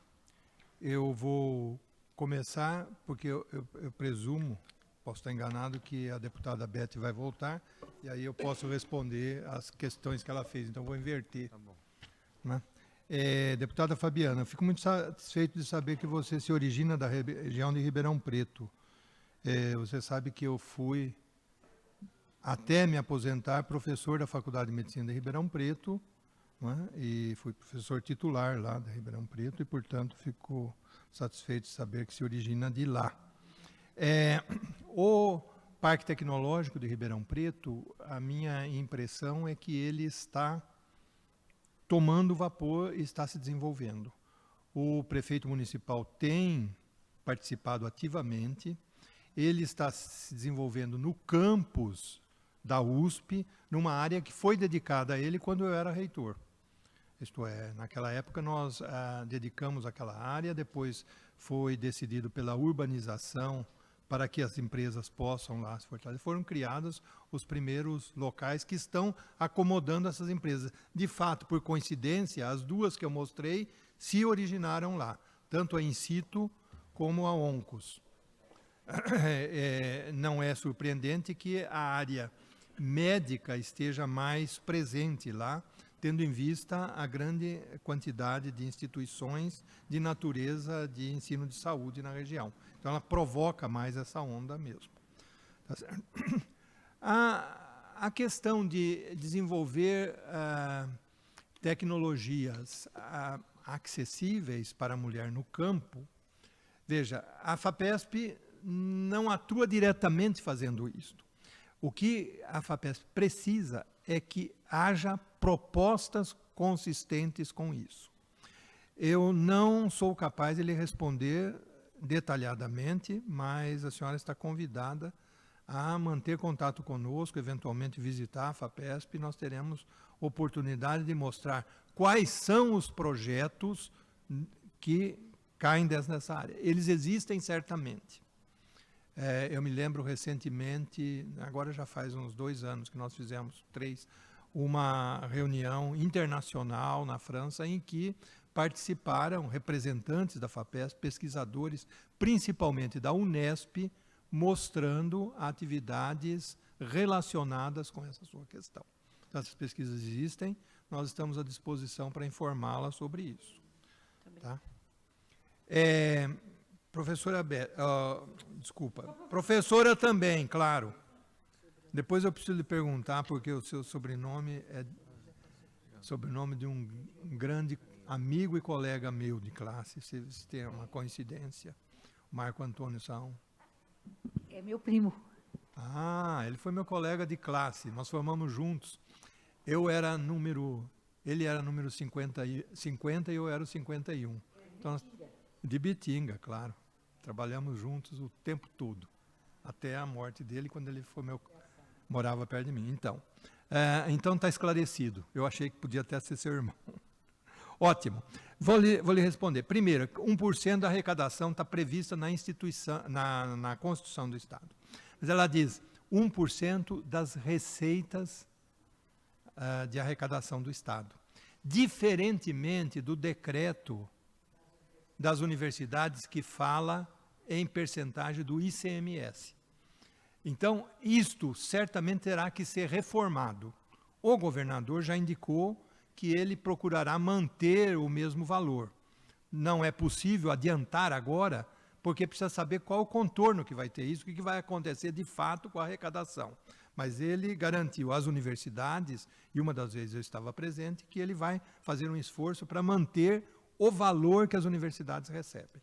Eu vou começar, porque eu presumo, posso estar enganado, que a deputada Beth vai voltar, e aí eu posso responder as questões que ela fez, então vou inverter. Tá bom. Né? Deputada Fabiana, eu fico muito satisfeito de saber que você se origina da região de Ribeirão Preto. Você sabe que eu fui, até me aposentar, professor da Faculdade de Medicina de Ribeirão Preto, né? E fui professor titular lá da Ribeirão Preto e, portanto, fico satisfeito de saber que se origina de lá. O Parque Tecnológico de Ribeirão Preto, a minha impressão é que ele está tomando vapor e está se desenvolvendo. O prefeito municipal tem participado ativamente, ele está se desenvolvendo no campus da USP, numa área que foi dedicada a ele quando eu era reitor. Isto é, naquela época nós dedicamos aquela área, depois foi decidido pela urbanização para que as empresas possam lá se fortalecer. Foram criados os primeiros locais que estão acomodando essas empresas. De fato, por coincidência, as duas que eu mostrei se originaram lá, tanto a Incito como a Oncos. Não é surpreendente que a área médica esteja mais presente lá, tendo em vista a grande quantidade de instituições de natureza de ensino de saúde na região. Então, ela provoca mais essa onda mesmo. Tá certo? A questão de desenvolver tecnologias acessíveis para a mulher no campo, veja, a FAPESP não atua diretamente fazendo isso. O que a FAPESP precisa é que haja propostas consistentes com isso. Eu não sou capaz de lhe responder detalhadamente, mas a senhora está convidada a manter contato conosco, eventualmente visitar a FAPESP, e nós teremos oportunidade de mostrar quais são os projetos que caem nessa área. Eles existem certamente. Eu me lembro recentemente, agora já faz uns 2 anos que nós fizemos, 3, uma reunião internacional na França em que participaram representantes da FAPESP, pesquisadores, principalmente da Unesp, mostrando atividades relacionadas com essa sua questão. Então, essas pesquisas existem, nós estamos à disposição para informá-la sobre isso. Tá? Professora desculpa. Professora também, claro. Depois eu preciso lhe perguntar, porque o seu sobrenome é sobrenome de um grande amigo e colega meu de classe. Se tem uma coincidência. Marco Antônio Saão. É meu primo. Ele foi meu colega de classe. Nós formamos juntos. Ele era número 50 e eu era o 51. Então, de Bitinga, claro. Trabalhamos juntos o tempo todo, até a morte dele, quando ele morava perto de mim. Então está esclarecido. Eu achei que podia até ser seu irmão. Ótimo. Vou lhe responder. Primeiro, 1% da arrecadação está prevista na Constituição do Estado. Mas ela diz, 1% das receitas de arrecadação do Estado. Diferentemente do decreto das universidades que fala em percentagem do ICMS. Então, isto certamente terá que ser reformado. O governador já indicou que ele procurará manter o mesmo valor. Não é possível adiantar agora, porque precisa saber qual o contorno que vai ter isso, o que vai acontecer de fato com a arrecadação. Mas ele garantiu às universidades, e uma das vezes eu estava presente, que ele vai fazer um esforço para manter o valor que as universidades recebem.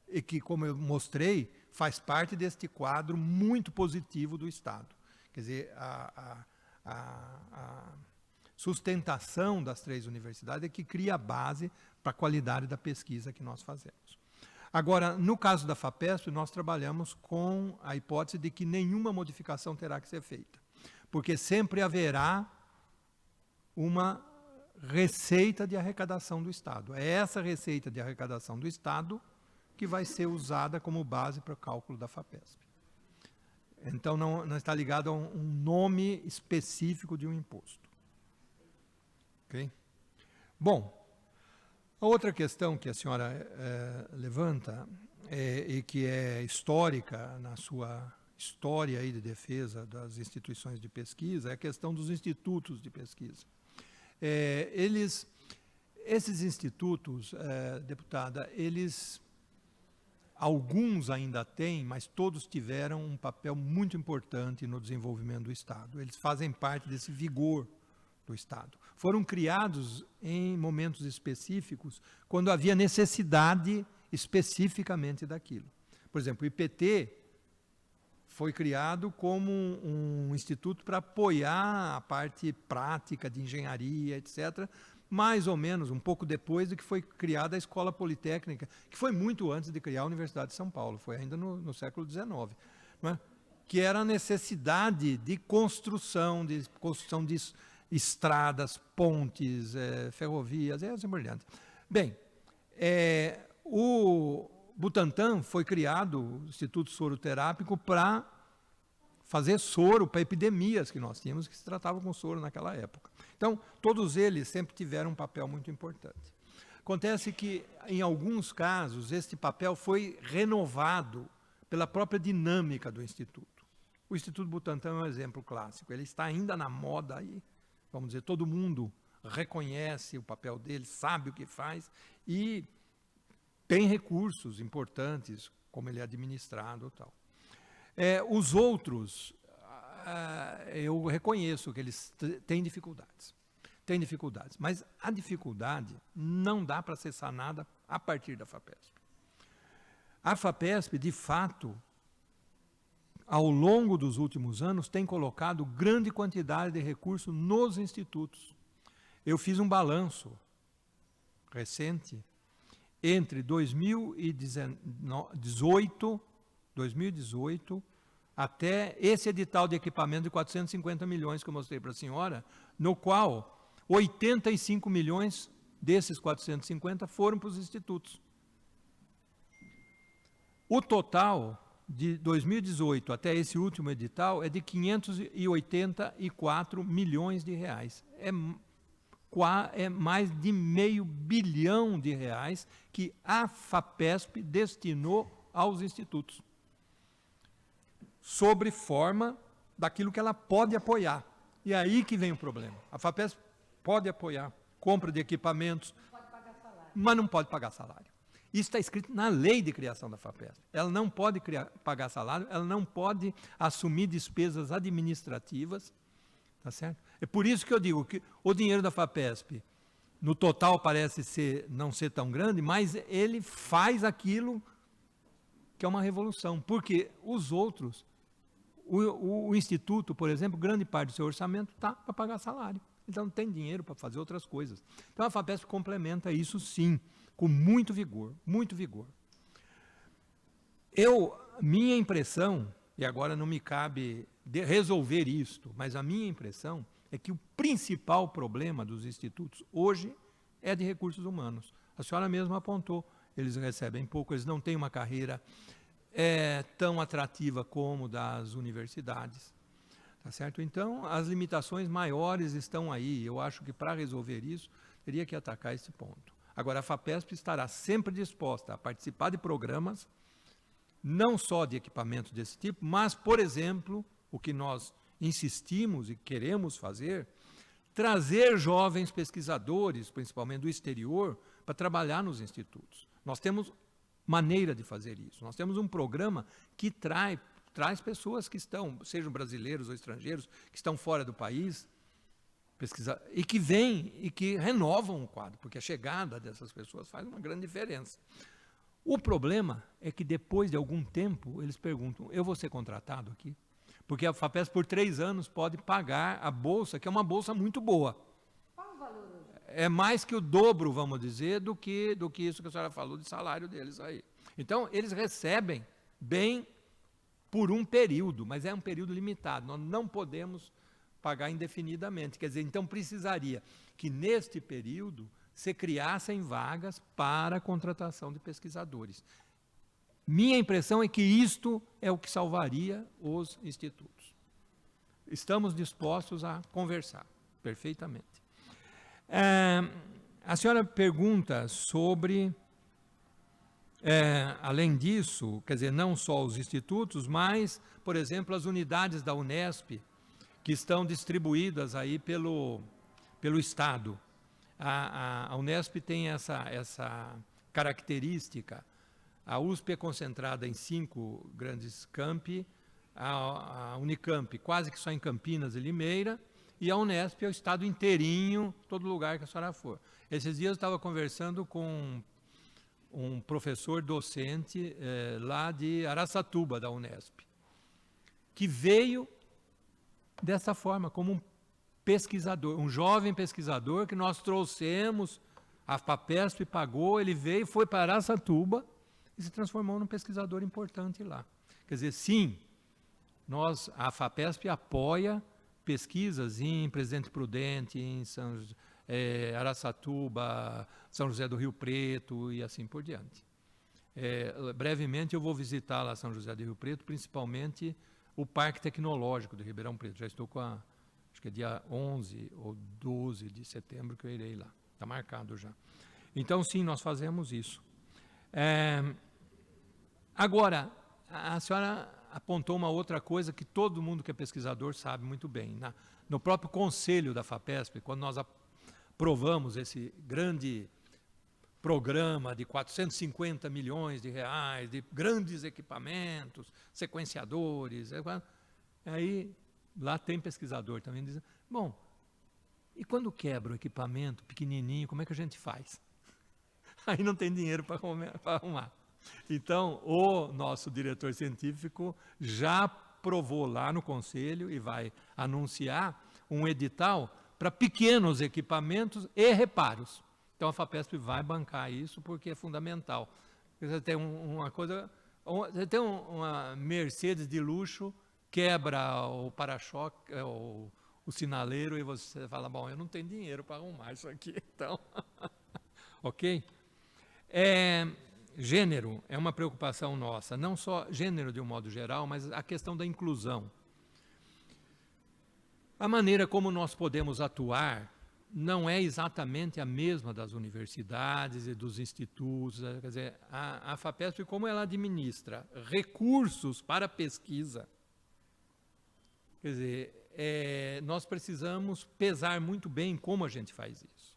E que, como eu mostrei, faz parte deste quadro muito positivo do Estado. Quer dizer, a sustentação das 3 universidades é que cria a base para a qualidade da pesquisa que nós fazemos. Agora, no caso da FAPESP, nós trabalhamos com a hipótese de que nenhuma modificação terá que ser feita, porque sempre haverá uma receita de arrecadação do Estado. É essa receita de arrecadação do Estado que vai ser usada como base para o cálculo da FAPESP. Então, não está ligado a um nome específico de um imposto. Ok? Bom, a outra questão que a senhora levanta, e que é histórica na sua história aí de defesa das instituições de pesquisa, é a questão dos institutos de pesquisa. Esses institutos, deputada, alguns ainda têm, mas todos tiveram um papel muito importante no desenvolvimento do Estado. Eles fazem parte desse vigor do Estado. Foram criados em momentos específicos, quando havia necessidade especificamente daquilo. Por exemplo, o IPT foi criado como um instituto para apoiar a parte prática de engenharia, etc., mais ou menos um pouco depois de que foi criada a Escola Politécnica, que foi muito antes de criar a Universidade de São Paulo, foi ainda no século XIX, não é? Que era a necessidade de construção de estradas, pontes, ferrovias, e assim por diante. Bem, o Butantan foi criado, o Instituto Soroterápico, para fazer soro para epidemias que nós tínhamos, que se tratavam com soro naquela época. Então, todos eles sempre tiveram um papel muito importante. Acontece que, em alguns casos, este papel foi renovado pela própria dinâmica do Instituto. O Instituto Butantan é um exemplo clássico, ele está ainda na moda aí, vamos dizer, todo mundo reconhece o papel dele, sabe o que faz e tem recursos importantes, como ele é administrado e tal. Os outros, eu reconheço que eles têm dificuldades. Têm dificuldades, mas a dificuldade não dá para ser sanada a partir da FAPESP. A FAPESP, de fato, ao longo dos últimos anos, tem colocado grande quantidade de recursos nos institutos. Eu fiz um balanço recente entre 2018 até esse edital de equipamento de 450 milhões que eu mostrei para a senhora, no qual 85 milhões desses 450 foram para os institutos. O total de 2018 até esse último edital é de 584 milhões de reais. É mais de R$500 bilhão que a FAPESP destinou aos institutos, sobre forma daquilo que ela pode apoiar. E é aí que vem o problema. A FAPESP pode apoiar compra de equipamentos, mas não pode pagar salário. Isso está escrito na lei de criação da FAPESP. Ela não pode pagar salário, ela não pode assumir despesas administrativas, tá certo? É por isso que eu digo que o dinheiro da FAPESP, no total, parece não ser tão grande, mas ele faz aquilo que é uma revolução, porque os outros, o Instituto, por exemplo, grande parte do seu orçamento está para pagar salário. Então não tem dinheiro para fazer outras coisas. Então a FAPESP complementa isso sim, com muito vigor, muito vigor. Minha impressão, e agora não me cabe resolver isto, mas a minha impressão é que o principal problema dos institutos hoje é de recursos humanos. A senhora mesma apontou, eles recebem pouco, eles não têm uma carreira é tão atrativa como das universidades. Tá certo? Então, as limitações maiores estão aí. Eu acho que para resolver isso, teria que atacar esse ponto. Agora, a FAPESP estará sempre disposta a participar de programas, não só de equipamentos desse tipo, mas, por exemplo, o que nós insistimos e queremos fazer, trazer jovens pesquisadores, principalmente do exterior, para trabalhar nos institutos. Nós temos maneira de fazer isso. Nós temos um programa que traz pessoas que estão, sejam brasileiros ou estrangeiros, que estão fora do país, pesquisar, e que vêm e que renovam o quadro, porque a chegada dessas pessoas faz uma grande diferença. O problema é que depois de algum tempo eles perguntam, eu vou ser contratado aqui? Porque a FAPESP por 3 anos pode pagar a bolsa, que é uma bolsa muito boa. Qual o valor hoje? É mais que o dobro, vamos dizer, do que isso que a senhora falou de salário deles aí. Então, eles recebem bem por um período, mas é um período limitado. Nós não podemos pagar indefinidamente. Quer dizer, então precisaria que neste período se criassem vagas para a contratação de pesquisadores. Minha impressão é que isto é o que salvaria os institutos. Estamos dispostos a conversar, perfeitamente. A senhora pergunta sobre, além disso, quer dizer, não só os institutos, mas, por exemplo, as unidades da Unesp, que estão distribuídas aí pelo Estado. A Unesp tem essa característica. A USP é concentrada em 5 grandes campi, a Unicamp quase que só em Campinas e Limeira, e a Unesp é o estado inteirinho, todo lugar que a senhora for. Esses dias eu estava conversando com um professor docente lá de Araçatuba, da Unesp, que veio dessa forma, como um pesquisador, um jovem pesquisador que nós trouxemos, a FAPESP pagou, ele veio, foi para Araçatuba e se transformou num pesquisador importante lá. Quer dizer, sim, a FAPESP apoia pesquisas em Presidente Prudente, em Araçatuba, São José do Rio Preto e assim por diante. Brevemente eu vou visitar lá São José do Rio Preto, principalmente o Parque Tecnológico de Ribeirão Preto. Já estou acho que é dia 11 ou 12 de setembro que eu irei lá. Está marcado já. Então, sim, nós fazemos isso. Agora, a senhora apontou uma outra coisa que todo mundo que é pesquisador sabe muito bem. No próprio conselho da FAPESP, quando nós aprovamos esse grande programa de 450 milhões de reais, de grandes equipamentos, sequenciadores, aí lá tem pesquisador também dizendo, bom, e quando quebra o equipamento pequenininho, como é que a gente faz? Aí não tem dinheiro para arrumar. Então, o nosso diretor científico já aprovou lá no conselho e vai anunciar um edital para pequenos equipamentos e reparos. Então, a FAPESP vai bancar isso porque é fundamental. Você tem uma coisa, você tem uma Mercedes de luxo, quebra o para-choque, o sinaleiro, e você fala, bom, eu não tenho dinheiro para arrumar isso aqui, então, ok? Gênero é uma preocupação nossa, não só gênero de um modo geral, mas a questão da inclusão. A maneira como nós podemos atuar não é exatamente a mesma das universidades e dos institutos. Quer dizer, a FAPESP, como ela administra recursos para pesquisa, quer dizer, nós precisamos pesar muito bem como a gente faz isso.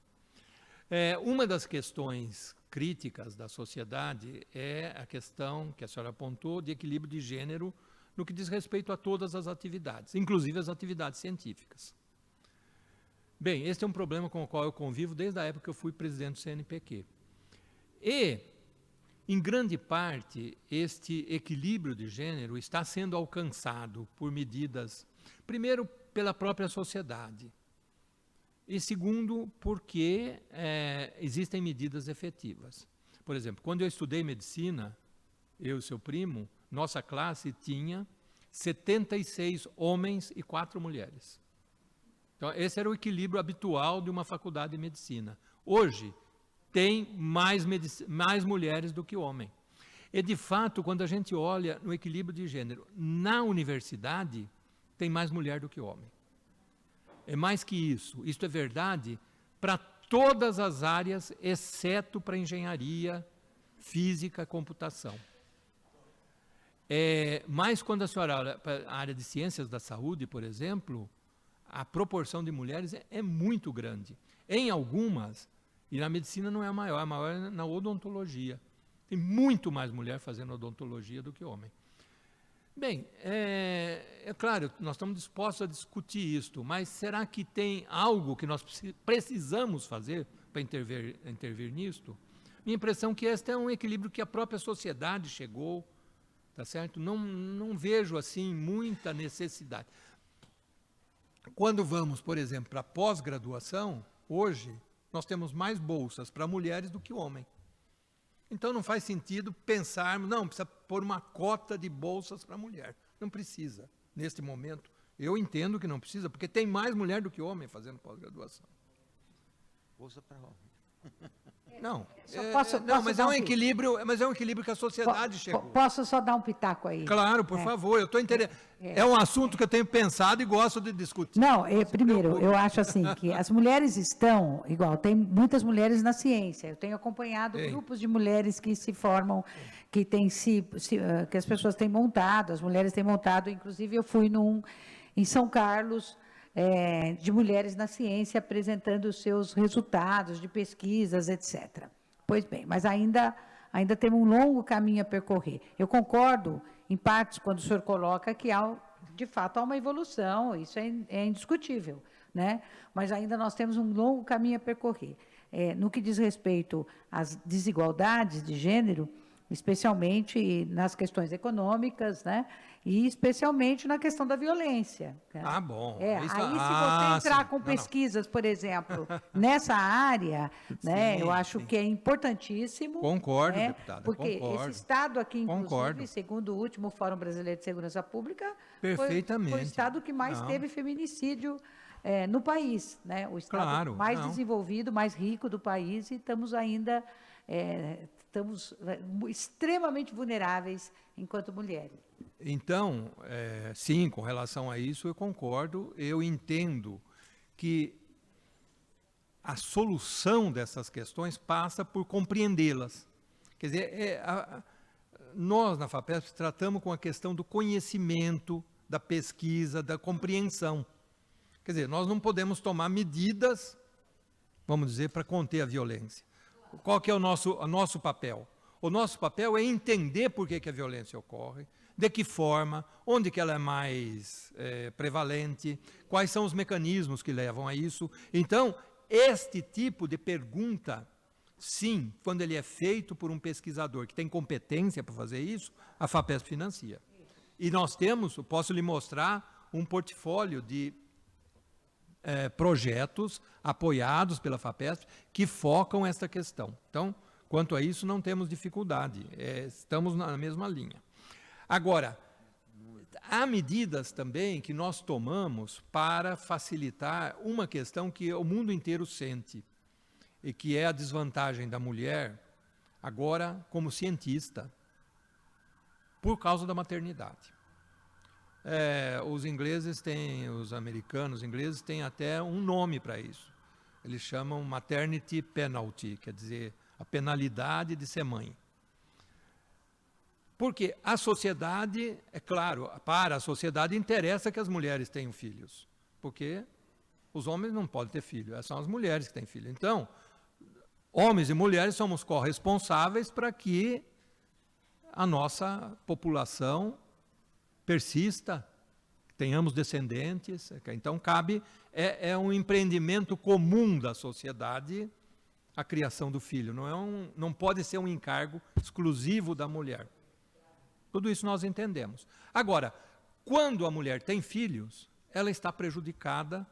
Uma das questões críticas da sociedade é a questão que a senhora apontou de equilíbrio de gênero no que diz respeito a todas as atividades, inclusive as atividades científicas. Bem, este é um problema com o qual eu convivo desde a época que eu fui presidente do CNPq. E, em grande parte, este equilíbrio de gênero está sendo alcançado por medidas, primeiro, pela própria sociedade, e segundo, porque existem medidas efetivas. Por exemplo, quando eu estudei medicina, eu e seu primo, nossa classe tinha 76 homens e 4 mulheres. Então, esse era o equilíbrio habitual de uma faculdade de medicina. Hoje, tem mais mulheres do que homens. E, de fato, quando a gente olha no equilíbrio de gênero, na universidade tem mais mulher do que homem. É mais que isso. Isso é verdade para todas as áreas, exceto para engenharia, física, computação. Mas quando a senhora olha para a área de ciências da saúde, por exemplo, a proporção de mulheres é muito grande. Em algumas, e na medicina não é a maior é na odontologia. Tem muito mais mulher fazendo odontologia do que homem. Bem, é claro, nós estamos dispostos a discutir isto, mas será que tem algo que nós precisamos fazer para intervir nisto? Minha impressão é que este é um equilíbrio que a própria sociedade chegou, tá certo? Não vejo assim muita necessidade. Quando vamos, por exemplo, para a pós-graduação, hoje nós temos mais bolsas para mulheres do que homem. Então não faz sentido pensarmos, não, precisa pôr uma cota de bolsas para mulher. Não precisa, neste momento. Eu entendo que não precisa, porque tem mais mulher do que homem fazendo pós-graduação. Bolsa para homem. Não, mas é um equilíbrio que a sociedade chegou. Posso só dar um pitaco aí? Claro, por favor, eu estou interessado. É um assunto que eu tenho pensado e gosto de discutir. Não, primeiro, eu acho assim, que as mulheres estão, tem muitas mulheres na ciência. Eu tenho acompanhado grupos de mulheres que se formam, que as pessoas têm montado, as mulheres têm montado, inclusive eu fui em São Carlos, de mulheres na ciência apresentando os seus resultados de pesquisas, etc. Pois bem, mas ainda temos um longo caminho a percorrer. Eu concordo, em partes, quando o senhor coloca que, de fato, há uma evolução, isso é indiscutível, né? Mas ainda nós temos um longo caminho a percorrer. No que diz respeito às desigualdades de gênero, especialmente nas questões econômicas, né? E especialmente na questão da violência. Ah, bom. Aí, se você entrar com pesquisas, por exemplo, nessa área, né, eu acho que é importantíssimo. Concordo, deputada, porque concordo. esse estado aqui, inclusive, Concordo. segundo o último Fórum Brasileiro de Segurança Pública, Perfeitamente. foi o estado que mais teve feminicídio no país, né? O estado mais desenvolvido, mais rico do país, e estamos ainda extremamente vulneráveis enquanto mulheres. Então, sim, com relação a isso eu concordo. Eu entendo que a solução dessas questões passa por compreendê-las. Quer dizer, nós na FAPESP tratamos com a questão do conhecimento, da pesquisa, da compreensão. Quer dizer, nós não podemos tomar medidas, vamos dizer, para conter a violência. Qual que é o nosso papel? O nosso papel é entender por que a violência ocorre, de que forma, onde que ela é mais prevalente, quais são os mecanismos que levam a isso. Então, este tipo de pergunta, sim, quando ele é feito por um pesquisador que tem competência para fazer isso, a FAPESP financia. E nós temos, eu posso lhe mostrar, um portfólio de projetos apoiados pela FAPESP que focam esta questão. Então, quanto a isso, não temos dificuldade, estamos na mesma linha. Agora, há medidas também que nós tomamos para facilitar uma questão que o mundo inteiro sente, e que é a desvantagem da mulher, agora como cientista, por causa da maternidade. Os americanos ingleses têm até um nome para isso. Eles chamam maternity penalty, quer dizer, a penalidade de ser mãe. Porque a sociedade, é claro, para a sociedade interessa que as mulheres tenham filhos, porque os homens não podem ter filhos, são as mulheres que têm filhos. Então, homens e mulheres somos corresponsáveis para que a nossa população persista, tenhamos descendentes. Então, é um empreendimento comum da sociedade a criação do filho, não pode ser um encargo exclusivo da mulher. Tudo isso nós entendemos. Agora, quando a mulher tem filhos, ela está prejudicada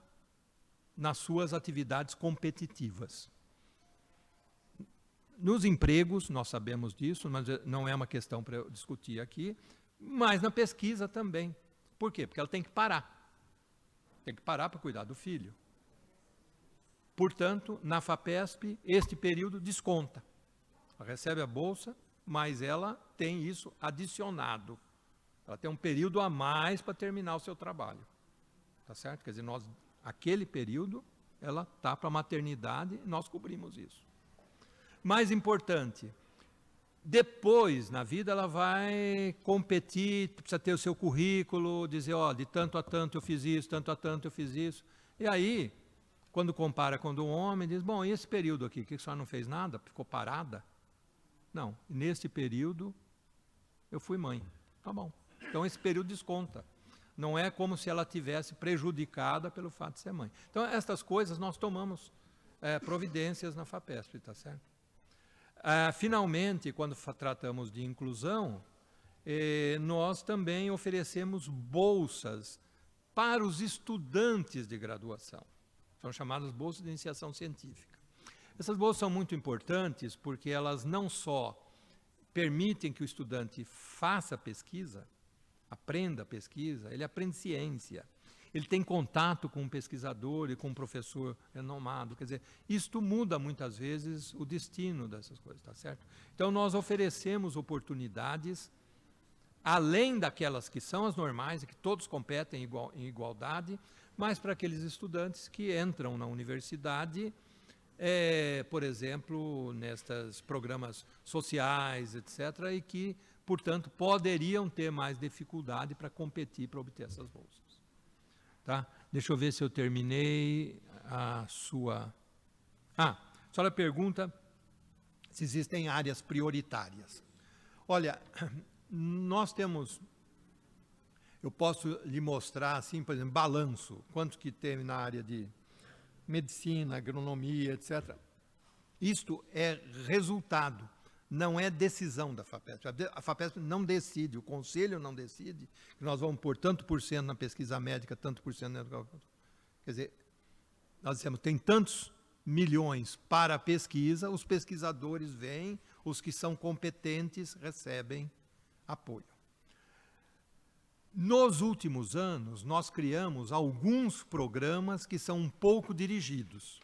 nas suas atividades competitivas. Nos empregos, nós sabemos disso, mas não é uma questão para eu discutir aqui, mas na pesquisa também. Por quê? Porque ela tem que parar. Tem que parar para cuidar do filho. Portanto, na FAPESP, este período desconta. Ela recebe a bolsa mas ela tem isso adicionado. Ela tem um período a mais para terminar o seu trabalho. Tá certo? Quer dizer, aquele período, ela está para a maternidade e nós cobrimos isso. Mais importante, depois, na vida, ela vai competir, precisa ter o seu currículo, dizer, ó, de tanto a tanto eu fiz isso, tanto a tanto eu fiz isso. E aí, quando compara com o homem, diz, bom, e esse período aqui, que a senhora não fez nada, ficou parada? Não, nesse período eu fui mãe. Tá bom. Então esse período desconta. Não é como se ela tivesse prejudicada pelo fato de ser mãe. Então essas coisas nós tomamos providências na FAPESP, tá certo? Finalmente, quando tratamos de inclusão, nós também oferecemos bolsas para os estudantes de graduação. São chamadas bolsas de iniciação científica. Essas bolsas são muito importantes porque elas não só permitem que o estudante faça pesquisa, aprenda pesquisa, ele aprende ciência, ele tem contato com um pesquisador e com um professor renomado, quer dizer, isto muda muitas vezes o destino dessas coisas, tá certo? Então nós oferecemos oportunidades, além daquelas que são as normais, e que todos competem em igualdade, mas para aqueles estudantes que entram na universidade, por exemplo, nestes programas sociais, etc., e que, portanto, poderiam ter mais dificuldade para competir, para obter essas bolsas. Tá? Deixa eu ver se eu terminei a sua... a senhora pergunta se existem áreas prioritárias. Olha, nós temos... Eu posso lhe mostrar, assim, por exemplo, balanço, quanto que teve na área de medicina, agronomia, etc. Isto é resultado, não é decisão da FAPESP. A FAPESP não decide, o conselho não decide, que nós vamos pôr tanto por cento na pesquisa médica, tanto por cento na educação. Quer dizer, nós dissemos, tem tantos milhões para a pesquisa, os pesquisadores vêm, os que são competentes recebem apoio. Nos últimos anos, nós criamos alguns programas que são um pouco dirigidos.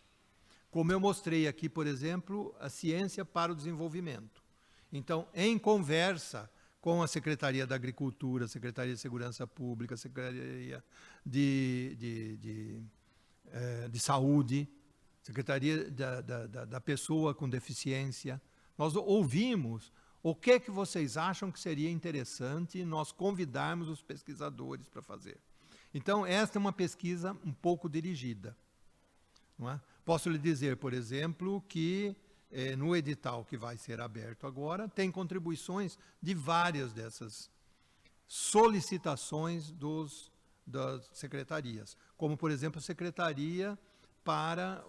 Como eu mostrei aqui, por exemplo, a Ciência para o Desenvolvimento. Então, em conversa com a Secretaria da Agricultura, Secretaria de Segurança Pública, Secretaria de Saúde, Secretaria da Pessoa com Deficiência, nós ouvimos o que vocês acham que seria interessante nós convidarmos os pesquisadores para fazer. Então, esta é uma pesquisa um pouco dirigida. Não é? Posso lhe dizer, por exemplo, que no edital que vai ser aberto agora, tem contribuições de várias dessas solicitações das secretarias, como, por exemplo, a Secretaria para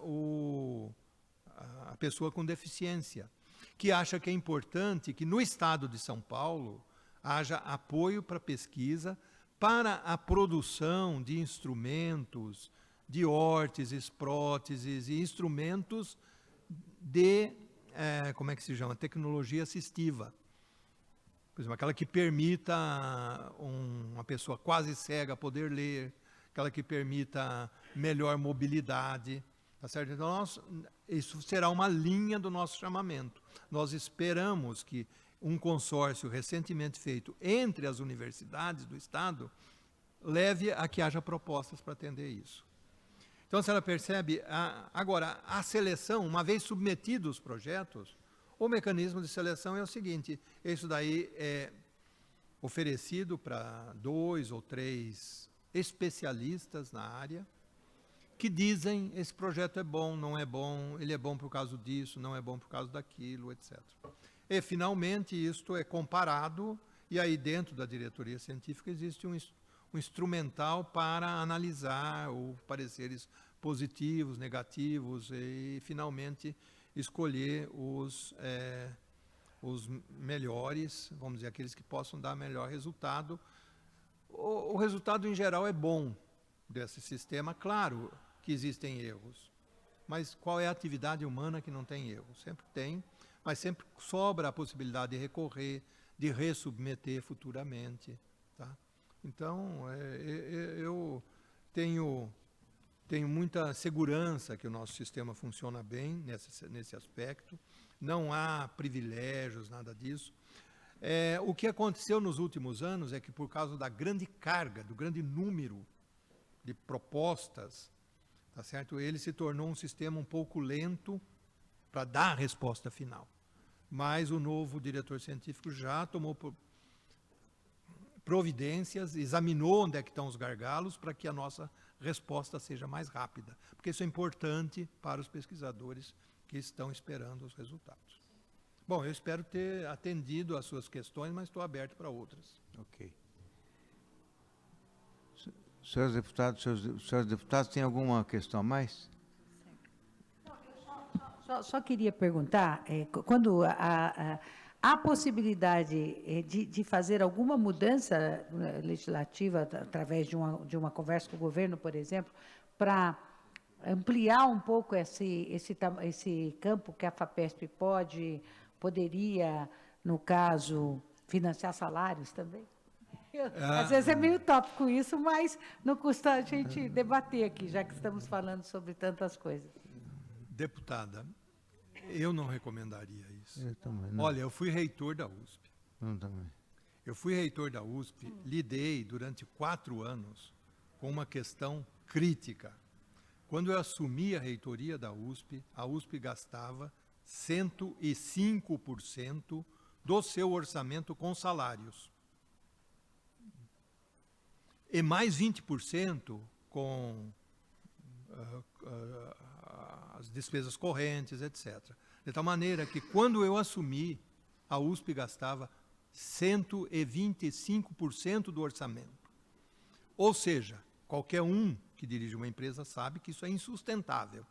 a pessoa com deficiência, que acha que é importante que no estado de São Paulo haja apoio para pesquisa para a produção de instrumentos, de órteses, próteses e instrumentos de, como é que se chama? Tecnologia assistiva. Por exemplo, aquela que permita uma pessoa quase cega poder ler, aquela que permita melhor mobilidade. Tá certo? Então, isso será uma linha do nosso chamamento. Nós esperamos que um consórcio recentemente feito entre as universidades do Estado leve a que haja propostas para atender isso. Então, se ela percebe, agora, a seleção, uma vez submetidos os projetos, o mecanismo de seleção é o seguinte, isso daí é oferecido para 2 ou 3 especialistas na área, que dizem, esse projeto é bom, não é bom, ele é bom por causa disso, não é bom por causa daquilo, etc. E, finalmente, isto é comparado, e aí dentro da diretoria científica existe um instrumental para analisar os pareceres positivos, negativos, e, finalmente, escolher os melhores, vamos dizer, aqueles que possam dar melhor resultado. O resultado, em geral, é bom desse sistema. Claro que existem erros, mas qual é a atividade humana que não tem erros? Sempre tem, mas sempre sobra a possibilidade de recorrer, de ressubmeter futuramente. Tá? Então, eu tenho muita segurança que o nosso sistema funciona bem nesse aspecto. não há privilégios, nada disso. O que aconteceu nos últimos anos é que, por causa da grande carga, do grande número de propostas, tá certo? Ele se tornou um sistema um pouco lento para dar a resposta final. Mas o novo diretor científico já tomou providências, examinou onde é que estão os gargalos para que a nossa resposta seja mais rápida, porque isso é importante para os pesquisadores que estão esperando os resultados. Bom, eu espero ter atendido às suas questões, mas estou aberto para outras. Ok. Senhores deputados, tem alguma questão a mais? Só queria perguntar, quando há possibilidade de fazer alguma mudança legislativa através de uma conversa com o governo, por exemplo, para ampliar um pouco esse campo que a FAPESP poderia, no caso, financiar salários também? Às vezes é meio utópico isso, mas não custa a gente debater aqui, já que estamos falando sobre tantas coisas. Deputada, eu não recomendaria isso. Eu também não. Olha, eu fui reitor da USP. Eu também. Eu fui reitor da USP, lidei durante 4 anos com uma questão crítica. Quando eu assumi a reitoria da USP, a USP gastava 105% do seu orçamento com salários. E mais 20% com as despesas correntes, etc. De tal maneira que, quando eu assumi, a USP gastava 125% do orçamento. Ou seja, qualquer um que dirige uma empresa sabe que isso é insustentável.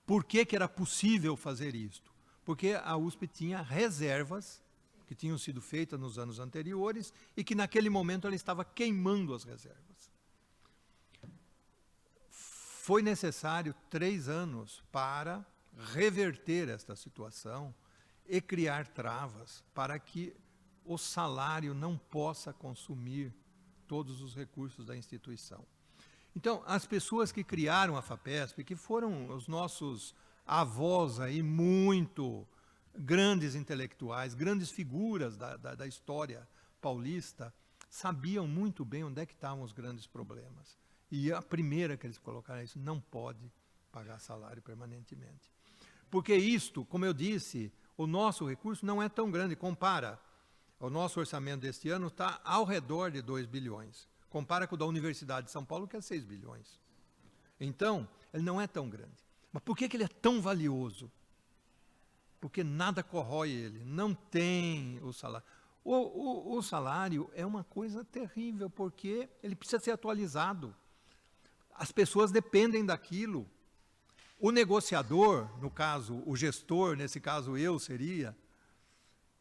Por que era possível fazer isto? Porque a USP tinha reservas que tinham sido feitas nos anos anteriores e que, naquele momento, ela estava queimando as reservas. Foi necessário 3 anos para reverter esta situação e criar travas para que o salário não possa consumir todos os recursos da instituição. Então, as pessoas que criaram a FAPESP, que foram os nossos avós aí, muito grandes intelectuais, grandes figuras da história paulista, sabiam muito bem onde é que estavam os grandes problemas. E a primeira que eles colocaram é isso: não pode pagar salário permanentemente. Porque isto, como eu disse, o nosso recurso não é tão grande. Compara, o nosso orçamento deste ano está ao redor de 2 bilhões. Compara com o da Universidade de São Paulo, que é 6 bilhões. Então, ele não é tão grande. Mas por que ele é tão valioso? Porque nada corrói ele, não tem o salário. O salário é uma coisa terrível, porque ele precisa ser atualizado. As pessoas dependem daquilo. O negociador, no caso, o gestor, nesse caso eu seria,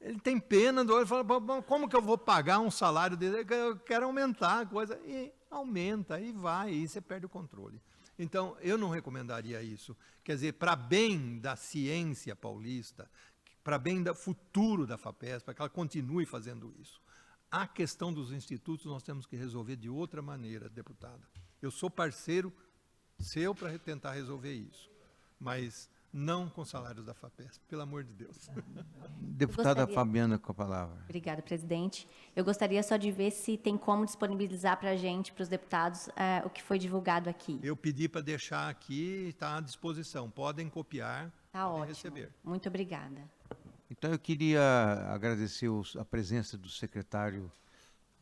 ele tem pena do olho e fala: como que eu vou pagar um salário dele? Eu quero aumentar a coisa. E aumenta, e vai, e você perde o controle. Então, eu não recomendaria isso. Quer dizer, para bem da ciência paulista, para bem do futuro da FAPESP, para que ela continue fazendo isso. A questão dos institutos nós temos que resolver de outra maneira, deputada. Eu sou parceiro seu para tentar resolver isso, mas não com salários da FAPESP, pelo amor de Deus. Deputada Fabiana, com a palavra. Obrigada, presidente. Eu gostaria só de ver se tem como disponibilizar para a gente, para os deputados, o que foi divulgado aqui. Eu pedi para deixar aqui, está à disposição. Podem copiar, Tá podem ótimo. receber. Muito obrigada. Então, eu queria agradecer a presença do secretário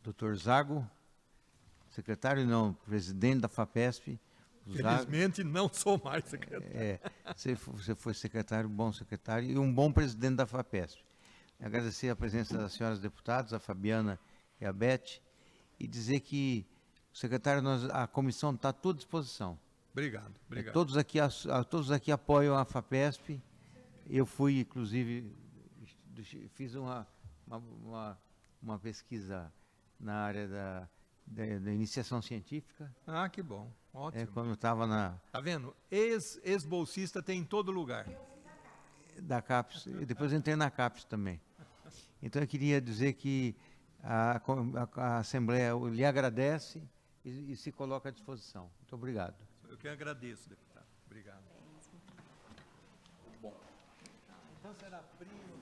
Dr. Zago, secretário não, presidente da FAPESP. Felizmente, não sou mais secretário. Você foi secretário, bom secretário, e um bom presidente da FAPESP. Agradecer a presença das senhoras deputadas, a Fabiana e a Beth, e dizer que o secretário, a comissão está à tua disposição. Obrigado, obrigado. Todos aqui apoiam a FAPESP. Eu fui, inclusive, fiz uma pesquisa na área da iniciação científica. Ah, que bom, ótimo. Quando estava na... Tá vendo? Ex-bolsista tem em todo lugar. Da CAPES, e depois entrei na CAPES também. Então, eu queria dizer que a Assembleia lhe agradece e se coloca à disposição. Muito obrigado. Eu que agradeço, deputado. Obrigado. Bom. Então será primo.